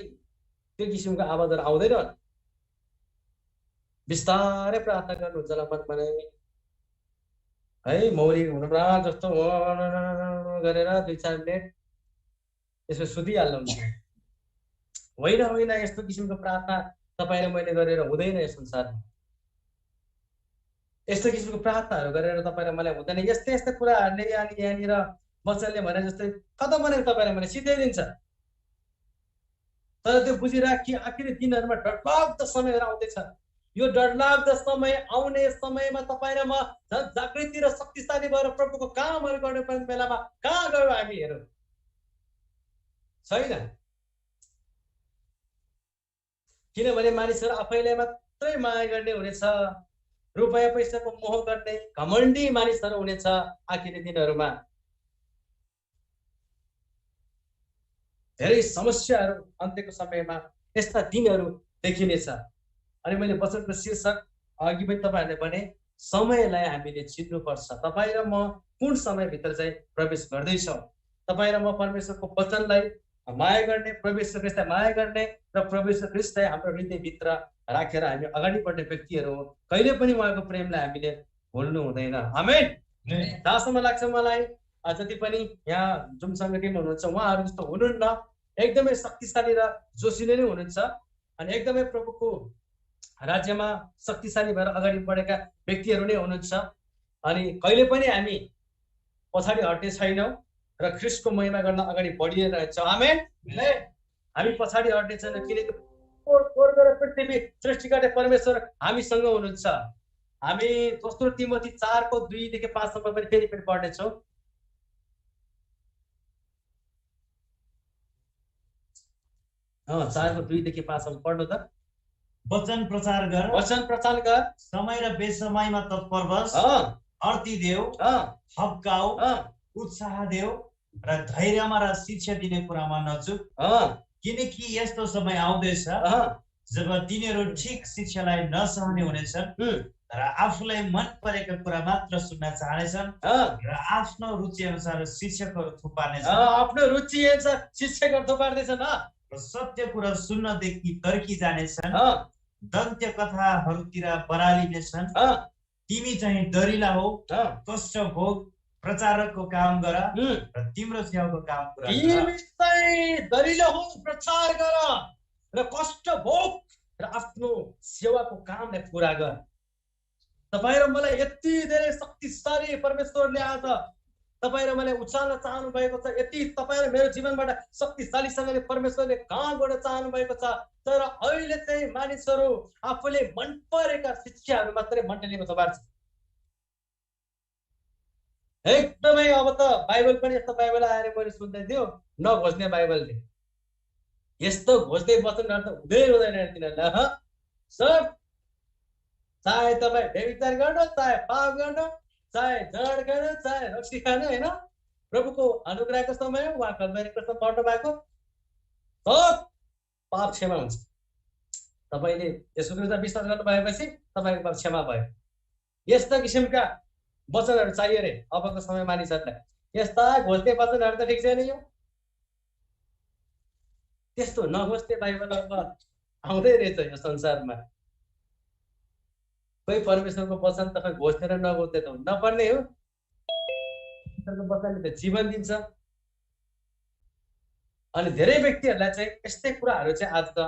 त्यो किसिमको आवाजहरू आउँदैन। बिस्तारै प्रार्थना गर्नुहुन्छ होला मनमा नै है, मौरी हुनुमा जस्तो गरेर 2-4 मिनट यसो सुतिहाल्नुहुन्छ। होइन, यस्तो किसिमको प्रार्थना तपाईँले मैले गरेर हुँदैन यस संसारमा। यस्तो किसिमको प्रार्थनाहरू गरेर तपाईँले मलाई हुँदैन। यस्तै कुराहरूले यहाँनिर वचनले भने जस्तै खतम भनेर तपाईँले मैले सिधाइदिन्छ। तर त्यो बुझिराख कि आखिरी दिनहरूमा डरलाग्दो समयहरू आउँदैछ। यो डरलाग्दो समय आउने समयमा तपाईँ र म झन् जागृति र शक्तिशाली भएर प्रभुको कामहरू गर्ने बेलामा कहाँ गयो हामीहरू? छैन। किनभने मानिसहरू आफैलाई मात्रै माया गर्ने हुनेछ, रुपैयाँ पैसाको मोह गर्ने घमण्डी मानिसहरू हुनेछ आखिरी दिनहरूमा। धेरै समस्याहरू अन्त्यको समयमा यस्ता दिनहरू देखिनेछ। अनि मैले वचनको शीर्षक अघि पनि तपाईँहरूले भने, समयलाई हामीले चिन्नुपर्छ। तपाईँ र म कुन समयभित्र चाहिँ प्रवेश गर्दैछौँ? तपाईँ र म परमेश्वरको वचनलाई माया गर्ने, परमेश्वर ख्रीष्टलाई माया गर्ने र परमेश्वर ख्रीष्टलाई हाम्रो हृदयभित्र राखेर हामी अगाडि बढ्ने व्यक्तिहरू हो। कहिले पनि उहाँको प्रेमलाई हामीले भुल्नु हुँदैन। आमेन। जहाँसम्म लाग्छ मलाई, जति पनि यहाँ जुन सङ्गठनमा हुनुहुन्छ उहाँहरू जस्तो हुनुहुन्न, एकदमै शक्तिशाली र जोसिले नै हुनुहुन्छ अनि एकदमै प्रभुको राज्यमा शक्तिशाली भएर अगाडि बढेका व्यक्तिहरू नै हुनुहुन्छ। अनि कहिले पनि हामी पछाडि हट्ने छैनौँ र ख्रीष्टको महिमा गर्न अगाडि बढिरहेछौँ। आमेन। हामी पछाडि हट्ने छैनौँ, किनकि स्वर्ग र पृथ्वी सृष्टिकर्ता परमेश्वर हामीसँग हुनुहुन्छ। हामी दोस्रो तिमोथी 4:2-5 पनि फेरि पढ्नेछौँ। चारको 2-5 पढ्नु त। वचन प्रचार गर, वचन प्रचार गर, समय र बेसमयमा तत्पर बस, अर्ती देऊ, हप्काऊ, उत्साह देऊ र धैर्यमा र शिक्षा दिने कुरामा नचुक, किनकि यस्तो समय आउँदैछ जब तिनीहरू ठिक शिक्षालाई नसहने हुनेछन् र आफूलाई मन परेका कुरा मात्र सुन्न चाहनेछन् र आफ्नो रुचि अनुसार शिक्षकहरू थुपार्नेछन्। आफ्नो रुचि अनुसार शिक्षकहरू थुपार्दैछन् र सत्य कुरा सुन्नदेखि तर्की जानेछन्, दन्त्य कथाहरूतिर बरालिनेछन्। तिमी चाहिँ दरिला हो, कष्ट भोग, प्रचारकको काम गर र तिम्रो सेवाको काम पुरा गर। तिमी चाहिँ दरिला हो, प्रचार गर र कष्ट भोग र आफ्नो सेवाको कामलाई पुरा गर। तपाईँ र मलाई यति धेरै शक्तिशाली परमेश्वरले आज तपाईँ र मलाई उचाल्न चाहनु भएको छ। यति तपाईँ र मेरो जीवनबाट शक्तिशालीसँगले परमेश्वरले काम गर्न चाहनु भएको छ। तर अहिले चाहिँ मानिसहरू आफूले मन परेका शिक्षाहरू मात्रै मण्डलीमा थुपार्छ। एकदमै अब त बाइबल पनि यस्तो बाइबल आएर मैले सुन्दै थियो, नघोज्ने बाइबलले यस्तो घोज्दै वचनहरू त हुँदैन तिनीहरूलाई। सब चाहे तपाईँ व्यभिचार गर्नु, चाहे पाप गर्नु, चाहे जड गर्नु, चाहे रक्सी खानु, होइन, प्रभुको अनुग्रहको समय उहाँ कल्वरीको समय पढ्नु भएको सब पाप क्षमा हुन्छ। तपाईँले यसो विश्वास गर्नु भएपछि तपाईँको पाप क्षमा भयो। यस्ता किसिमका वचनहरू चाहियो रे अबको समय मानिसहरूलाई। यस्ता घोज्ने वचनहरू त ठिक छैन। यो त्यस्तो नघोज्ने बाइबलमा आउँदै रहेछ यो संसारमा। कोही परमेश्वरको वचन तपाईँ घोज्ने र नघोज्ने त नपर्ने हो। वचनले त जीवन दिन्छ। अनि धेरै व्यक्तिहरूलाई चाहिँ यस्तै कुराहरू चाहिँ आज त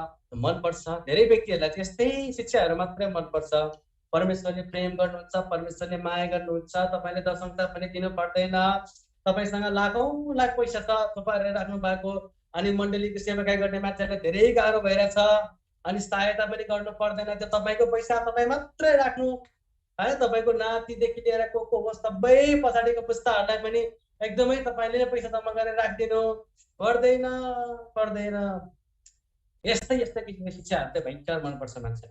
मनपर्छ। धेरै व्यक्तिहरूलाई चाहिँ यस्तै शिक्षाहरू मात्रै मनपर्छ। परमेश्वरले प्रेम गर्नुहुन्छ, परमेश्वरले माया गर्नुहुन्छ, तपाईँले दशमता पनि दिनु पर्दैन, तपाईँसँग लाखौँ लाख पैसा छ थुपारेर राख्नु भएको, अनि मण्डलीको सेवाकाई गर्ने मान्छेहरूलाई धेरै गाह्रो भइरहेछ, अनि सहायता पनि गर्नु पर्दैन, त्यो तपाईँको पैसा तपाईँ मात्रै राख्नु, है। तपाईँको नातिदेखि लिएर को होस् सबै पछाडिको पुस्ताहरूलाई पनि एकदमै तपाईँले नै पैसा जम्मा गरेर राखिदिनु पर्दैन। यस्तै यस्तै किसिमको शिक्षाहरू चाहिँ भयङ्कर मनपर्छ मान्छे।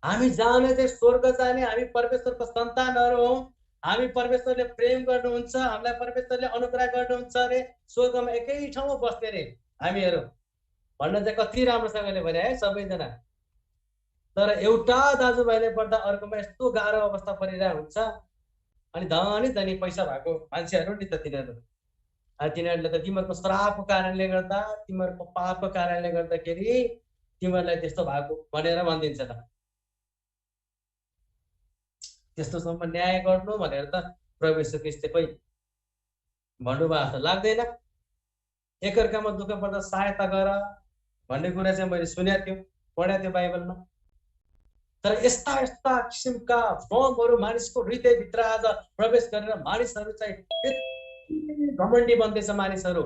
हामी जाने चाहिँ स्वर्ग जाने, हामी परमेश्वरको सन्तानहरू हौँ। हामी परमेश्वरले प्रेम गर्नुहुन्छ, हामीलाई परमेश्वरले अनुग्रह गर्नुहुन्छ अरे, स्वर्गमा एकै ठाउँमा बस्ने रे हामीहरू भन्न चाहिँ कति राम्रोसँगले भने है सबैजना। तर एउटा दाजुभाइले पर्दा अर्कोमा यस्तो गाह्रो अवस्था परिरहेको हुन्छ। अनि धनी धनी पैसा भएको मान्छेहरू नि त तिनीहरू, तिनीहरूले त तिमीहरूको श्रापको कारणले गर्दा, तिमीहरूको पापको कारणले गर्दाखेरि तिमीहरूलाई त्यस्तो भएको भनेर भनिदिन्छ त। त्यस्तोसम्म न्याय गर्नु भनेर त प्रभु येशू ख्रीष्टले कोही भन्नुभएको जस्तो लाग्दैन। एकअर्कामा दुःख पर्दा सहायता गर भन्ने कुरा चाहिँ मैले सुनेको थियो, पढेको थियो बाइबलमा। तर यस्ता यस्ता किसिमका फर्महरू मानिसको हृदयभित्र आज प्रवेश गरेर मानिसहरू चाहिँ घमण्डी बन्दैछ। मानिसहरू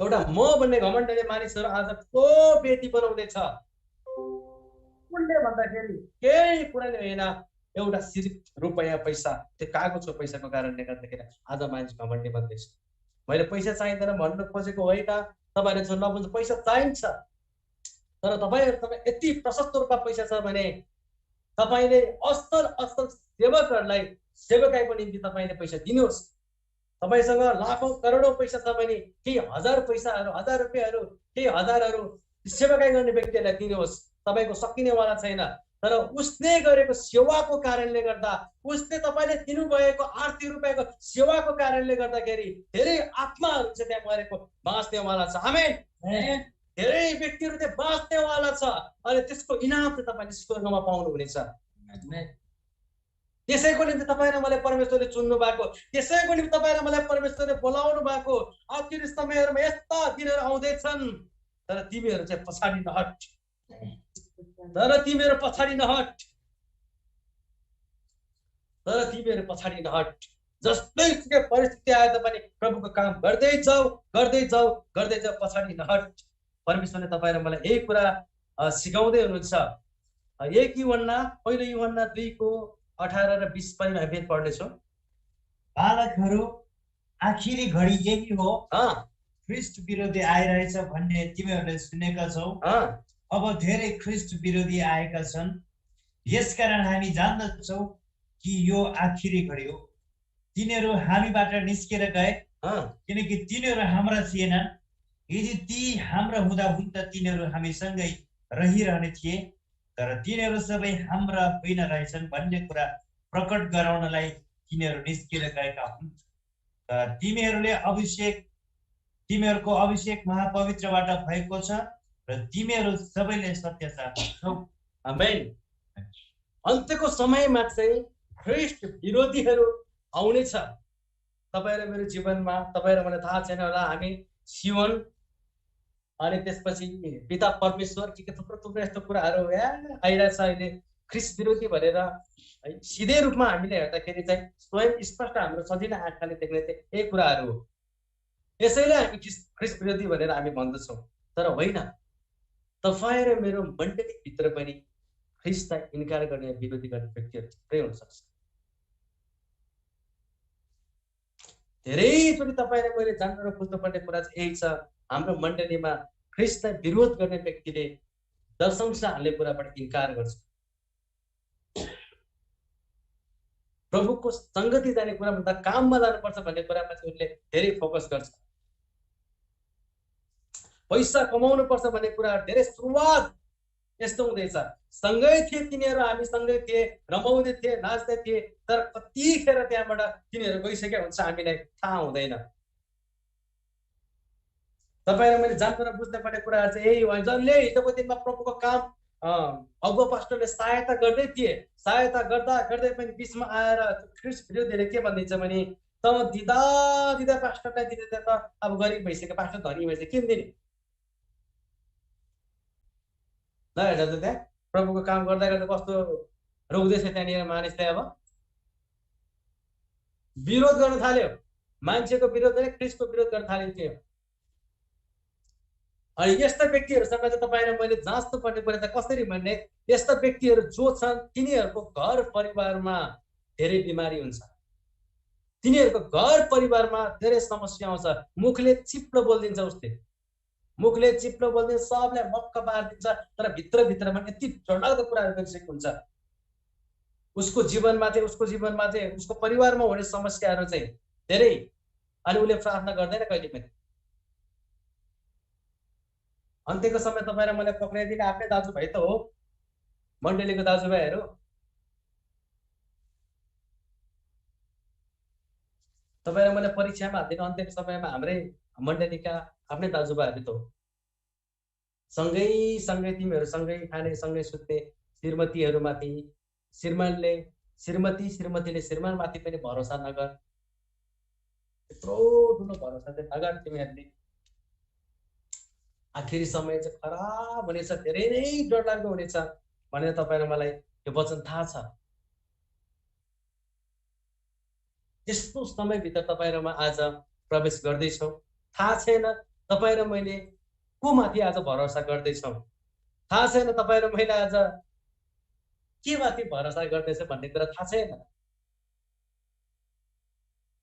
एउटा म भन्ने घमण्डले मानिसहरू आज ठुलो बेटी बनाउँदैछ। कुनले भन्दाखेरि केही कुराले होइन, एउटा सिर्फ रुपैयाँ पैसा, त्यो कागजको पैसाको कारणले गर्दाखेरि आज मानिस घमण्डी बन्दैछ। मैले पैसा चाहिँदैन भन्नु खोजेको होइन, तपाईँहरूले जो नबुझ्नु, पैसा चाहिन्छ, तर तपाईँ यति प्रशस्त रूपमा पैसा छ भने तपाईँले असल असल सेवकहरूलाई सेवकाईको निम्ति तपाईँले पैसा दिनुहोस्। तपाईँसँग लाखौँ करोडौँ पैसा छ भने केही हजार पैसाहरू, हजार रुपियाँहरू, केही हजारहरू सेवकाई गर्ने व्यक्तिहरूलाई दिनुहोस्। तपाईँको सकिनेवाला छैन, तर उसले गरेको सेवाको कारणले गर्दा, उसले तपाईँले दिनुभएको आर्थिक रुपियाँको सेवाको कारणले गर्दाखेरि धेरै आत्माहरू चाहिँ त्यहाँ मरेको बाँच्नेवाला छ। आमेन। धेरै व्यक्तिहरू त्यहाँ बाँच्नेवाला छ अनि त्यसको इनाम चाहिँ तपाईँले स्वर्गमा पाउनुहुनेछ। त्यसैको निम्ति तपाईँ र मलाई परमेश्वरले चुन्नु भएको, त्यसैको निम्ति तपाईँ र मलाई परमेश्वरले बोलाउनु भएको। आखिरी समयहरूमा यस्ता दिनहरू आउँदैछन्, तर तिमीहरू चाहिँ पछाडि नहट, तर तिमीहरू पछाडि नहट, तर तिमीहरू पछाडि नहट। जस्तै परिस्थिति आए तापनि प्रभुको काम गर्दै जाऊ, गर्दै जाऊ, गर्दै जाऊ, पछाडि नहट। परमेश्वरले तपाईँ र मलाई यही कुरा सिकाउँदै हुनुहुन्छ। 1 युहन्ना, पहिलो युहन्ना 2:18 र 20 पनि हामी पढ्नेछौँ। बालकहरू, आखिरी घडी यही हो, ख्रिस्ट विरोधी आइरहेछ भन्ने तिमीहरूले सुनेका छौ। अब धेरै ख्रिस्ट विरोधी आएका छन्। यसकारण हामी जान्दछौ कि यो आखिरी घडी हो। तिनीहरू हामीबाट निस्केर गए किनकि तिनीहरू हाम्रा थिएनन्। यदि ती हाम्रा हुँदा हुन त तिनीहरू हामीसँगै रहिरहने थिए, तर तिनीहरू सबै हाम्रा होइन रहेछन् भन्ने कुरा प्रकट गराउनलाई तिनीहरू निस्केर गएका हुन्। तिमीहरूको अभिषेक महापवित्रबाट भएको छ र तिमीहरू सबैले सत्य जान्छौ। आमेन। अन्त्यको समयमा चाहिँ ख्रिस्ट विरोधीहरू आउनेछ। तपाईँ र मेरो जीवनमा, तपाईँ र मलाई थाहा छैन होला, हामी सियोन अनि त्यसपछि पिता परमेश्वर के थुप्रो थुप्रो यस्तो कुराहरू आइरहेछ अहिले ख्रिस्ट विरोधी भनेर सिधै रूपमा हामीले हेर्दाखेरि चाहिँ स्वयं स्पष्ट हाम्रो सजिलो आँखाले देख्ने चाहिँ यही कुराहरू हो। यसैले हामी ख्रिस्ट विरोधी भनेर हामी भन्दछौँ, तर होइन। तपाईँ र मेरो मण्डलीभित्र पनि ख्रिस्टलाई इन्कार गर्ने, विरोधी गर्ने व्यक्तिहरू थुप्रै हुनसक्छ। धेरैचोटि तपाईँ र मैले जान्नु र बुझ्नुपर्ने कुरा चाहिँ यही छ, हाम्रो मण्डलीमा ख्रिस्टलाई विरोध गर्ने व्यक्तिले दशंश हाल्ने कुराबाट इन्कार गर्छ। प्रभुको सङ्गति जाने कुराभन्दा काममा जानुपर्छ भन्ने कुरामा चाहिँ उसले धेरै फोकस गर्छ। पैसा कमाउनु पर्छ भन्ने कुरा धेरै सुरुवात यस्तो हुँदैछ। सँगै थिए तिनीहरू, हामी सँगै थिए, रमाउँदै थिए, नाच्दै थिए, तर कतिखेर त्यहाँबाट तिनीहरू गइसकेका हुन्छ हामीलाई थाहा हुँदैन। तपाईँ र मैले जान्नु र बुझ्नु पर्ने कुराहरू चाहिँ यही हो। जसले हिजोको दिनमा प्रभुको काम अगुवा पास्टरले सहायता गर्दै थिए, सहायता गर्दा गर्दै पनि बिचमा आएर ख्रिस्ट विरोधीले के भनिदिन्छ भने त दिँदा दिँदा पास्टरलाई दिँदा त अब गरिब भइसक्यो, पास्टर धनी भइसक्यो, किन दिने? ल हेर्दा त त्यहाँ प्रभुको काम गर्दा गर्दा कस्तो रोक्दैछ त्यहाँनिर मानिसले। अब विरोध गर्न थाल्यो, मान्छेको विरोध गर्ने, ख्रिस्टको विरोध गर्न थाल्यो थियो। अनि यस्ता व्यक्तिहरूसँग चाहिँ तपाईँ र मैले जाँच्नु पर्ने कुरा त कसरी भन्ने, यस्ता व्यक्तिहरू जो छन् तिनीहरूको घर परिवारमा धेरै बिमारी हुन्छ, तिनीहरूको घर परिवारमा धेरै समस्या आउँछ। मुखले चिप्लो बोलिदिन्छ, उसले मुखले चिप्लो बोलिदिन्छ, सबलाई मक्क पारिदिन्छ, तर भित्रभित्रमा यति डरलाग्दो कुराहरू गरिसकेको हुन्छ उसको जीवनमा चाहिँ, उसको परिवारमा हुने समस्याहरू चाहिँ धेरै। अनि उसले प्रार्थना गर्दैन कहिले पनि। अन्त्यको समय तपाईँ र मलाई पक्राइदिने आफ्नै दाजुभाइ त हो, मण्डलीको दाजुभाइहरू। तपाईँ र मलाई परीक्षामा हालिदिनु अन्त्यको समयमा हाम्रै मण्डलीका आफ्नै दाजुभाइहरू त हो। सँगै सँगै तिमीहरू सँगै खाने, सँगै सुत्ने, श्रीमतीहरूले श्रीमतीले श्रीमानमाथि पनि भरोसा नगर, यत्रो ठुलो भरोसा चाहिँ नगर तिमीहरूले। आखिरी समय चाहिँ खराब हुनेछ, धेरै नै डरलाग्दो हुनेछ भनेर तपाईँ र मलाई यो वचन थाहा छ। यस्तो समयभित्र तपाईँ र म आज प्रवेश गर्दैछौँ। थाहा छैन तपाईँ र मैले को माथि आज भरोसा गर्दैछौँ? थाहा छैन तपाईँ र मैले आज के माथि भरोसा गर्दैछ भन्ने कुरा थाहा छैन।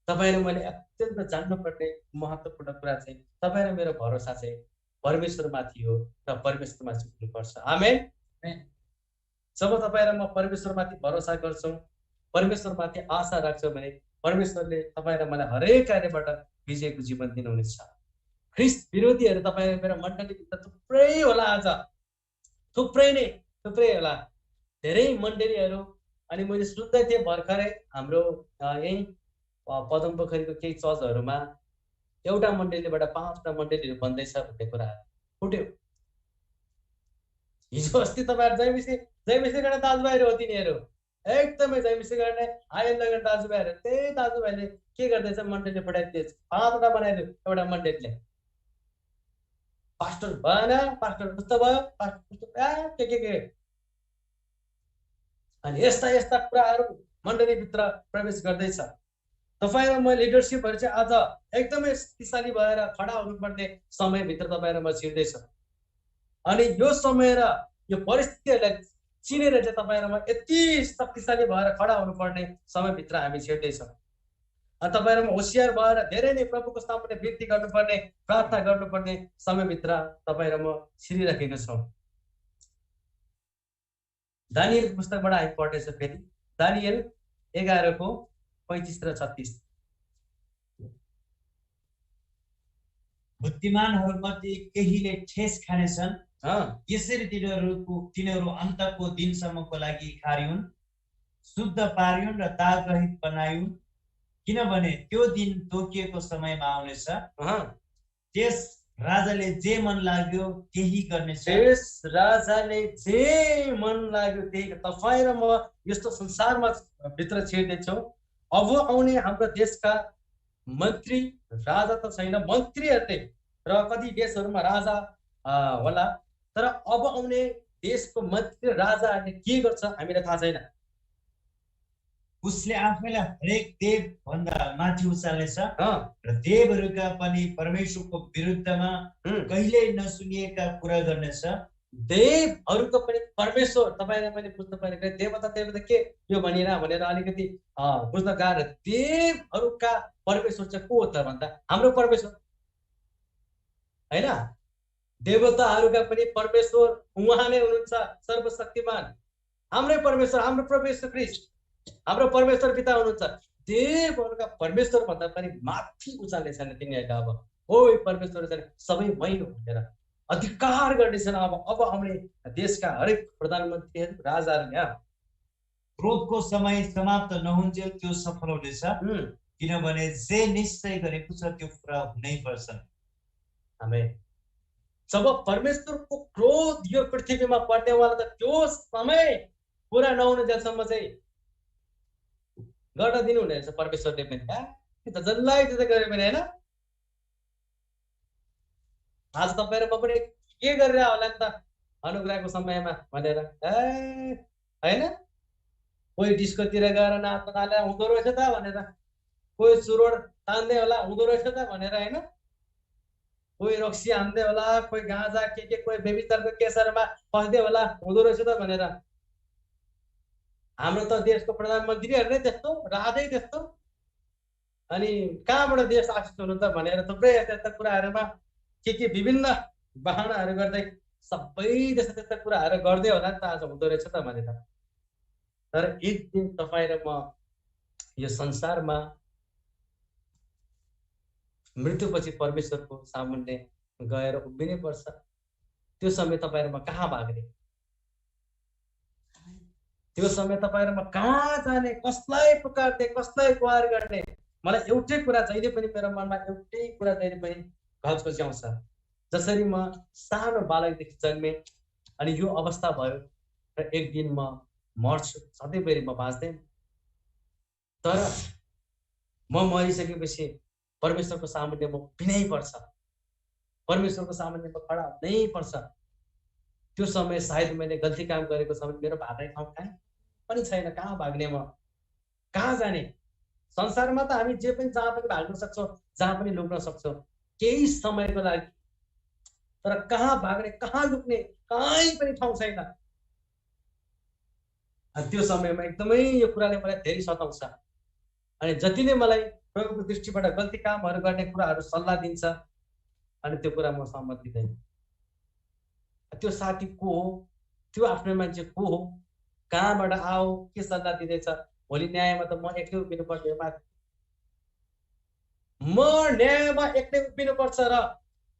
तपाईँ र मैले अत्यन्त जान्नुपर्ने महत्त्वपूर्ण कुरा चाहिँ तपाईँ र मेरो भरोसा चाहिँ परमेश्वरमाथि हो र परमेश्वरमाथि हुनुपर्छ। आमेन। जब तपाईँ र म परमेश्वरमाथि भरोसा गर्छौँ, परमेश्वरमाथि आशा राख्छौँ भने परमेश्वरले तपाईँ र मलाई हरेक कार्यबाट विजयको जीवन दिनुहुनेछ। ख्रिस्ट विरोधीहरू तपाईँ र मेरो मण्डलीभित्र थुप्रै होला आज, थुप्रै होला, धेरै मण्डलीहरू। अनि मैले सुन्दै थिएँ भर्खरै हाम्रो यहीँ पदमपोखरीको केही चर्चहरूमा एउटा मण्डलीबाट 5वटा मण्डलीहरू बन्दैछ भन्ने कुराहरू फुट्यो। हिजो अस्ति तपाईँहरू जयमिसी गर्ने दाजुभाइहरू हो तिनीहरू, एकदमै जयमिसी गर्ने आयन गर्ने दाजुभाइहरू। त्यही दाजुभाइले के गर्दैछ, मण्डली पठाइदिएछ, 5वटा बनाइदियो एउटा मण्डलीले। पास्टर भएन, पास्टर कस्तो भयो, पास्टर के अनि यस्ता कुराहरू मण्डलीभित्र प्रवेश गर्दैछ। तपाईँ र म लिडरसिपहरू चाहिँ आज एकदमै शक्तिशाली भएर खडा हुनुपर्ने समयभित्र तपाईँ र म छिर्दैछौँ। अनि यो समय र यो परिस्थितिहरूलाई चिनेर चाहिँ तपाईँ र म यति शक्तिशाली भएर खडा हुनुपर्ने समयभित्र हामी छिर्दैछौँ। अनि तपाईँ र म होसियार भएर धेरै नै प्रभुको सामुन्ने बिन्ती गर्नुपर्ने, प्रार्थना गर्नुपर्ने समयभित्र तपाईँ र म छिरिराखेका छौँ। दानिएलको पुस्तकबाट हामी पढ्नेछौँ फेरि, दानिएल 11को 35 र 36। बुद्धिमानहरूमध्ये केहीले ठेस खानेछन्, यसरी तिनीहरू अन्तको दिनसम्मको लागि खारिउन्, शुद्ध पारिउन् र दागरहित बनाइउन्, किनभने त्यो दिन तोकिएको समयमा आउनेछ। त्यस राजाले जे मन लाग्यो त्यही गर्नेछ। त्यस राजाले जे मन लाग्यो त्यही। तपाईँ र म यस्तो संसारमा भित्र छिर्दैछौँ। अब आउने हाम्रो देशका मन्त्री, राजा त छैन, मन्त्रीहरूले र कति देशहरूमा राजा होला, तर अब आउने देशको मन्त्री राजाहरूले के गर्छ हामीलाई थाहा छैन। उसले आफैलाई हरेक देव भन्दा माथि उचाल्नेछ र देवहरूका पनि परमेश्वरको विरुद्धमा कहिल्यै नसुनिएका कुरा गर्नेछ। देवहरूको पनि परमेश्वर, तपाईँले मैले बुझ्नु परेको देवता के यो भनेर अलिकति बुझ्न गाह्रो। देवहरूका परमेश्वर चाहिँ को हो त भन्दा हाम्रो परमेश्वर होइन। देवताहरूका पनि परमेश्वर उहाँ नै हुनुहुन्छ, सर्वशक्तिमान। हाम्रै परमेश्वर, हाम्रो परमेश्वर ख्रिस्ट, हाम्रो परमेश्वर पिता हुनुहुन्छ। देवहरूका परमेश्वर भन्दा पनि माथि उचाल्नेछन् तिनीहरूले। अब ओ परमेश्वर चाहिँ सबै मै हो भनेर अधिकार गर्नेछन्। अब आउने देशका हरेक प्रधानमन्त्रीहरू, राजाहरूले। क्रोधको समय समाप्त नहुन्जेल त्यो सफल हुनेछ, किनभने जे निश्चय गरेको छ त्यो पुरा हुनै पर्छ। आमेन। जब परमेश्वरको क्रोध यो पृथ्वीमा पर्नेवाला त त्यो समय पुरा नहुनेसम्म चाहिँ गर्न दिनु हुने रहेछ परमेश्वरले पनि। जसलाई त्यता गरे पनि होइन। आज तपाईँ र म पनि के गरेर होला नि त अनुग्रहको समयमा भनेर होइन। कोही डिस्कोतिर गएर नाच्न थाले हुँदो रहेछ त भनेर, कोही सुरोड तान्दै होला हुँदो रहेछ त भनेर होइन। कोही रक्सी हान्दै होला, कोही गाँजा के कोही बेबिचारको केसरमा फस्दै होला हुँदो रहेछ त भनेर। हाम्रो त देशको प्रधानमन्त्रीहरू नै त्यस्तो, राजै त्यस्तो। अनि कहाँबाट देश आशिष हुनु त भनेर थुप्रै यस्ता कुराहरूमा के विभिन्न बहानाहरू गर्दै सबै त्यस्ता कुराहरू गर्दै होला नि त आज हुँदो रहेछ त भनेर। तर एक दिन तपाईँ र म यो संसारमा मृत्युपछि परमेश्वरको सामुन्ने गएर उभिनै पर्छ। त्यो समय तपाईँ र म कहाँ भाग्ने, त्यो समय तपाईँ र म कहाँ जाने, कसलाई पुकार्ने, कसलाई गुहार गर्ने। मलाई एउटै कुरा जहिले पनि मेरो मनमा एउटै कुरा जहिले पनि घचघची आउँछ। जसरी म सानो बालकदेखि जन्मे अनि यो अवस्था भयो र एक दिन म मर्छु, सधैँभरि म बाँच्दैन। तर म मरिसकेपछि परमेश्वरको सामुन्ने म उभिनै पर्छ, परमेश्वरको सामुन्ने म खडा हुनै पर्छ। त्यो समय सायद मैले गल्ती काम गरेको छ भने मेरो भाग्ने ठाउँ कहीँ पनि छैन। कहाँ भाग्ने, म कहाँ जाने? संसारमा त हामी जे पनि जहाँ पनि भाग्न सक्छौँ, जहाँ पनि लुक्न सक्छौँ। केही समयको लागि तर कहाँ भाग्ने, कहाँ लुक्ने, कहीँ पनि ठाउँ छैन। अनि त्यो समयमा एकदमै यो कुराले मलाई धेरै सताउँछ। अनि जति नै मलाई प्रभुको दृष्टिबाट गल्ती कामहरू गर्ने कुराहरू सल्लाह दिन्छ, अनि त्यो कुरा म सहमत दिँदैन। त्यो साथी को हो, त्यो आफ्नो मान्छे को हो, कहाँबाट आओ, के सल्लाह दिँदैछ, भोलि न्यायमा त म एक्लै उभिनु पर्छ। म न्यायमा एक्लै उभिनु पर्छ र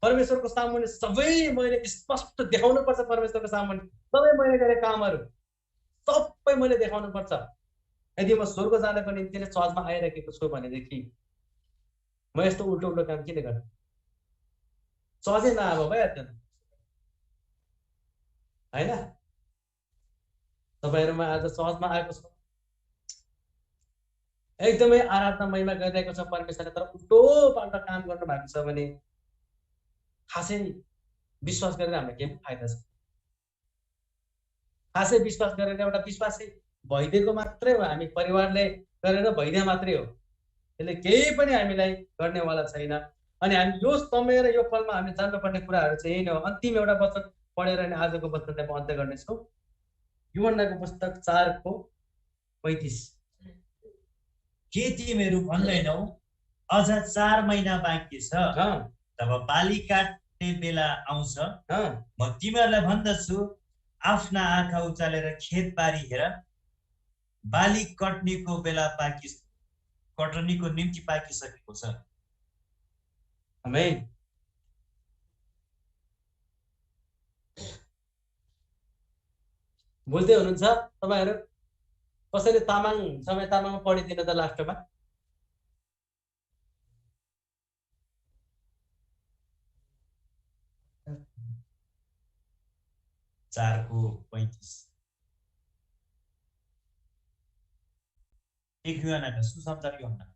परमेश्वरको सामुन्ने सबै मैले स्पष्ट देखाउनु पर्छ। परमेश्वरको सामुन्ने सबै मैले गरेका कामहरू सबै मैले देखाउनु पर्छ। यदि म स्वर्ग जानको निम्ति नै चर्चमा आइरहेको छु भनेदेखि म यस्तो उल्टो उल्टो काम किन गर्ने? चर्चै नआएको भइहाल्थ्यो नि, होइन? तपाईँहरूमा आज चर्चमा आएको छ, एकदमै आराधना महिमा गरिरहेको छ परमेश्वरले, तर उल्टो पाल्टो काम गर्नु भएको छ भने खासै विश्वास गरेर हामीलाई केही फाइदा छ? खासै विश्वास गरेर एउटा विश्वासै भइदिएको मात्रै हो, हामी परिवारले गरेर भइदिए मात्रै हो, त्यसले केही पनि हामीलाई गर्नेवाला छैन। अनि हामी यो समय र यो पलमा हामी जान्नुपर्ने कुराहरू चाहिँ यही नै हो। अन्तिम एउटा वचन पढेर अनि आजको वचनलाई म अन्त्य गर्नेछु। यूहन्नाको पुस्तक 4:35। के तिमीहरू भन्दैनौ अझ 4 महिना बाँकी छ, तब बाली काट्ने बेला आउँछ? म तिमीहरूलाई भन्दछु, आफ्ना आँखा उचालेर खेतबारी हेर, बाली कटनीको बेला कटनीको निम्ति पाकिसकेको छ। आमेन। बोल्दै हुनुहुन्छ तपाईहरु? कसैले तामाङ समय तामाङमा पढिदिनु त लास्टमा। 4:35। एक यूहन्ना सुसमाचार यूहन्ना।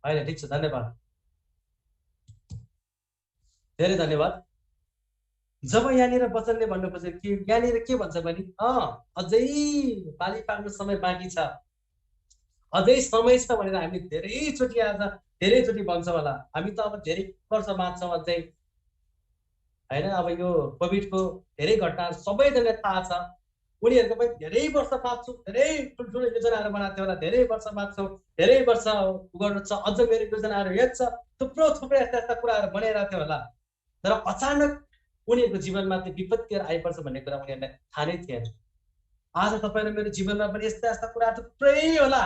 होइन, ठिक छ, धन्यवाद, धेरै धन्यवाद। जब यहाँनिर वचनले भन्नु खोजे कि यहाँनिर के भन्छ भने अझै बाली पाक्ने समय बाँकी छ, अझै समय छ भनेर हामी धेरैचोटि आज धेरैचोटि भन्छ होला। हामी त अब धेरै वर्ष बाँच्छौँ अझै, होइन? अब यो कोभिडको धेरै घटनाहरू सबैजनालाई थाहा छ। उनीहरूको पनि धेरै वर्ष बाँच्छु, धेरै ठुल्ठुलो योजनाहरू बनाएको थियो होला, धेरै वर्ष बाँच्छु, धेरै वर्ष गर्नु छ, अझ मेरो योजनाहरू यति छ, थुप्रो थुप्रै यस्ता यस्ता कुराहरू बनाइरहेको थियो होला। तर अचानक उनीहरूको जीवनमा त्यो विपत्तिहरू आइपर्छ भन्ने कुरा उनीहरूलाई थाहा नै थिएन। आज तपाईँ र मेरो जीवनमा पनि यस्ता यस्ता कुराहरू थुप्रै होला,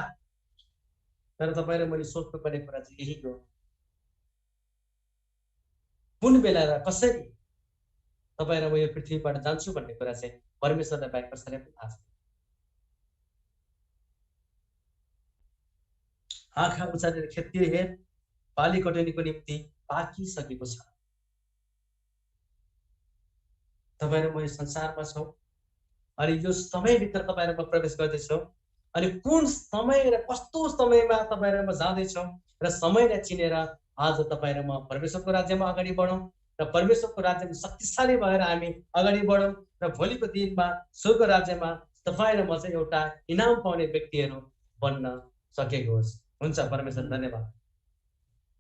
तर तपाईँ र मैले सोच्नुपर्ने कुरा चाहिँ यही हो, कुन बेला र कसरी तपाईँ र म यो पृथ्वीबाट जान्छु भन्ने कुरा चाहिँ परमेश्वरलाई बाहेक कसैलाई पनि थाहा छैन। आँखा उचालेर खेततिर हेर, बाली कटनीको निम्ति पाकिसकेको छ। तपाईँ र म यो संसारमा छौँ, अनि यो समयभित्र तपाईँ र म प्रवेश गर्दैछौँ। अनि कुन समय र कस्तो समयमा तपाईँ र म जाँदैछौँ र समयलाई चिनेर आज तपाईँ र म परमेश्वरको राज्यमा अगाडि बढौँ र परमेश्वरको राज्यमा शक्तिशाली भएर हामी अगाडि बढौँ र भोलिको दिनमा स्वर्ग राज्यमा तपाईँ र म चाहिँ एउटा इनाम पाउने व्यक्तिहरू बन्न सकेको होस्। हुन्छ, परमेश्वर धन्यवाद।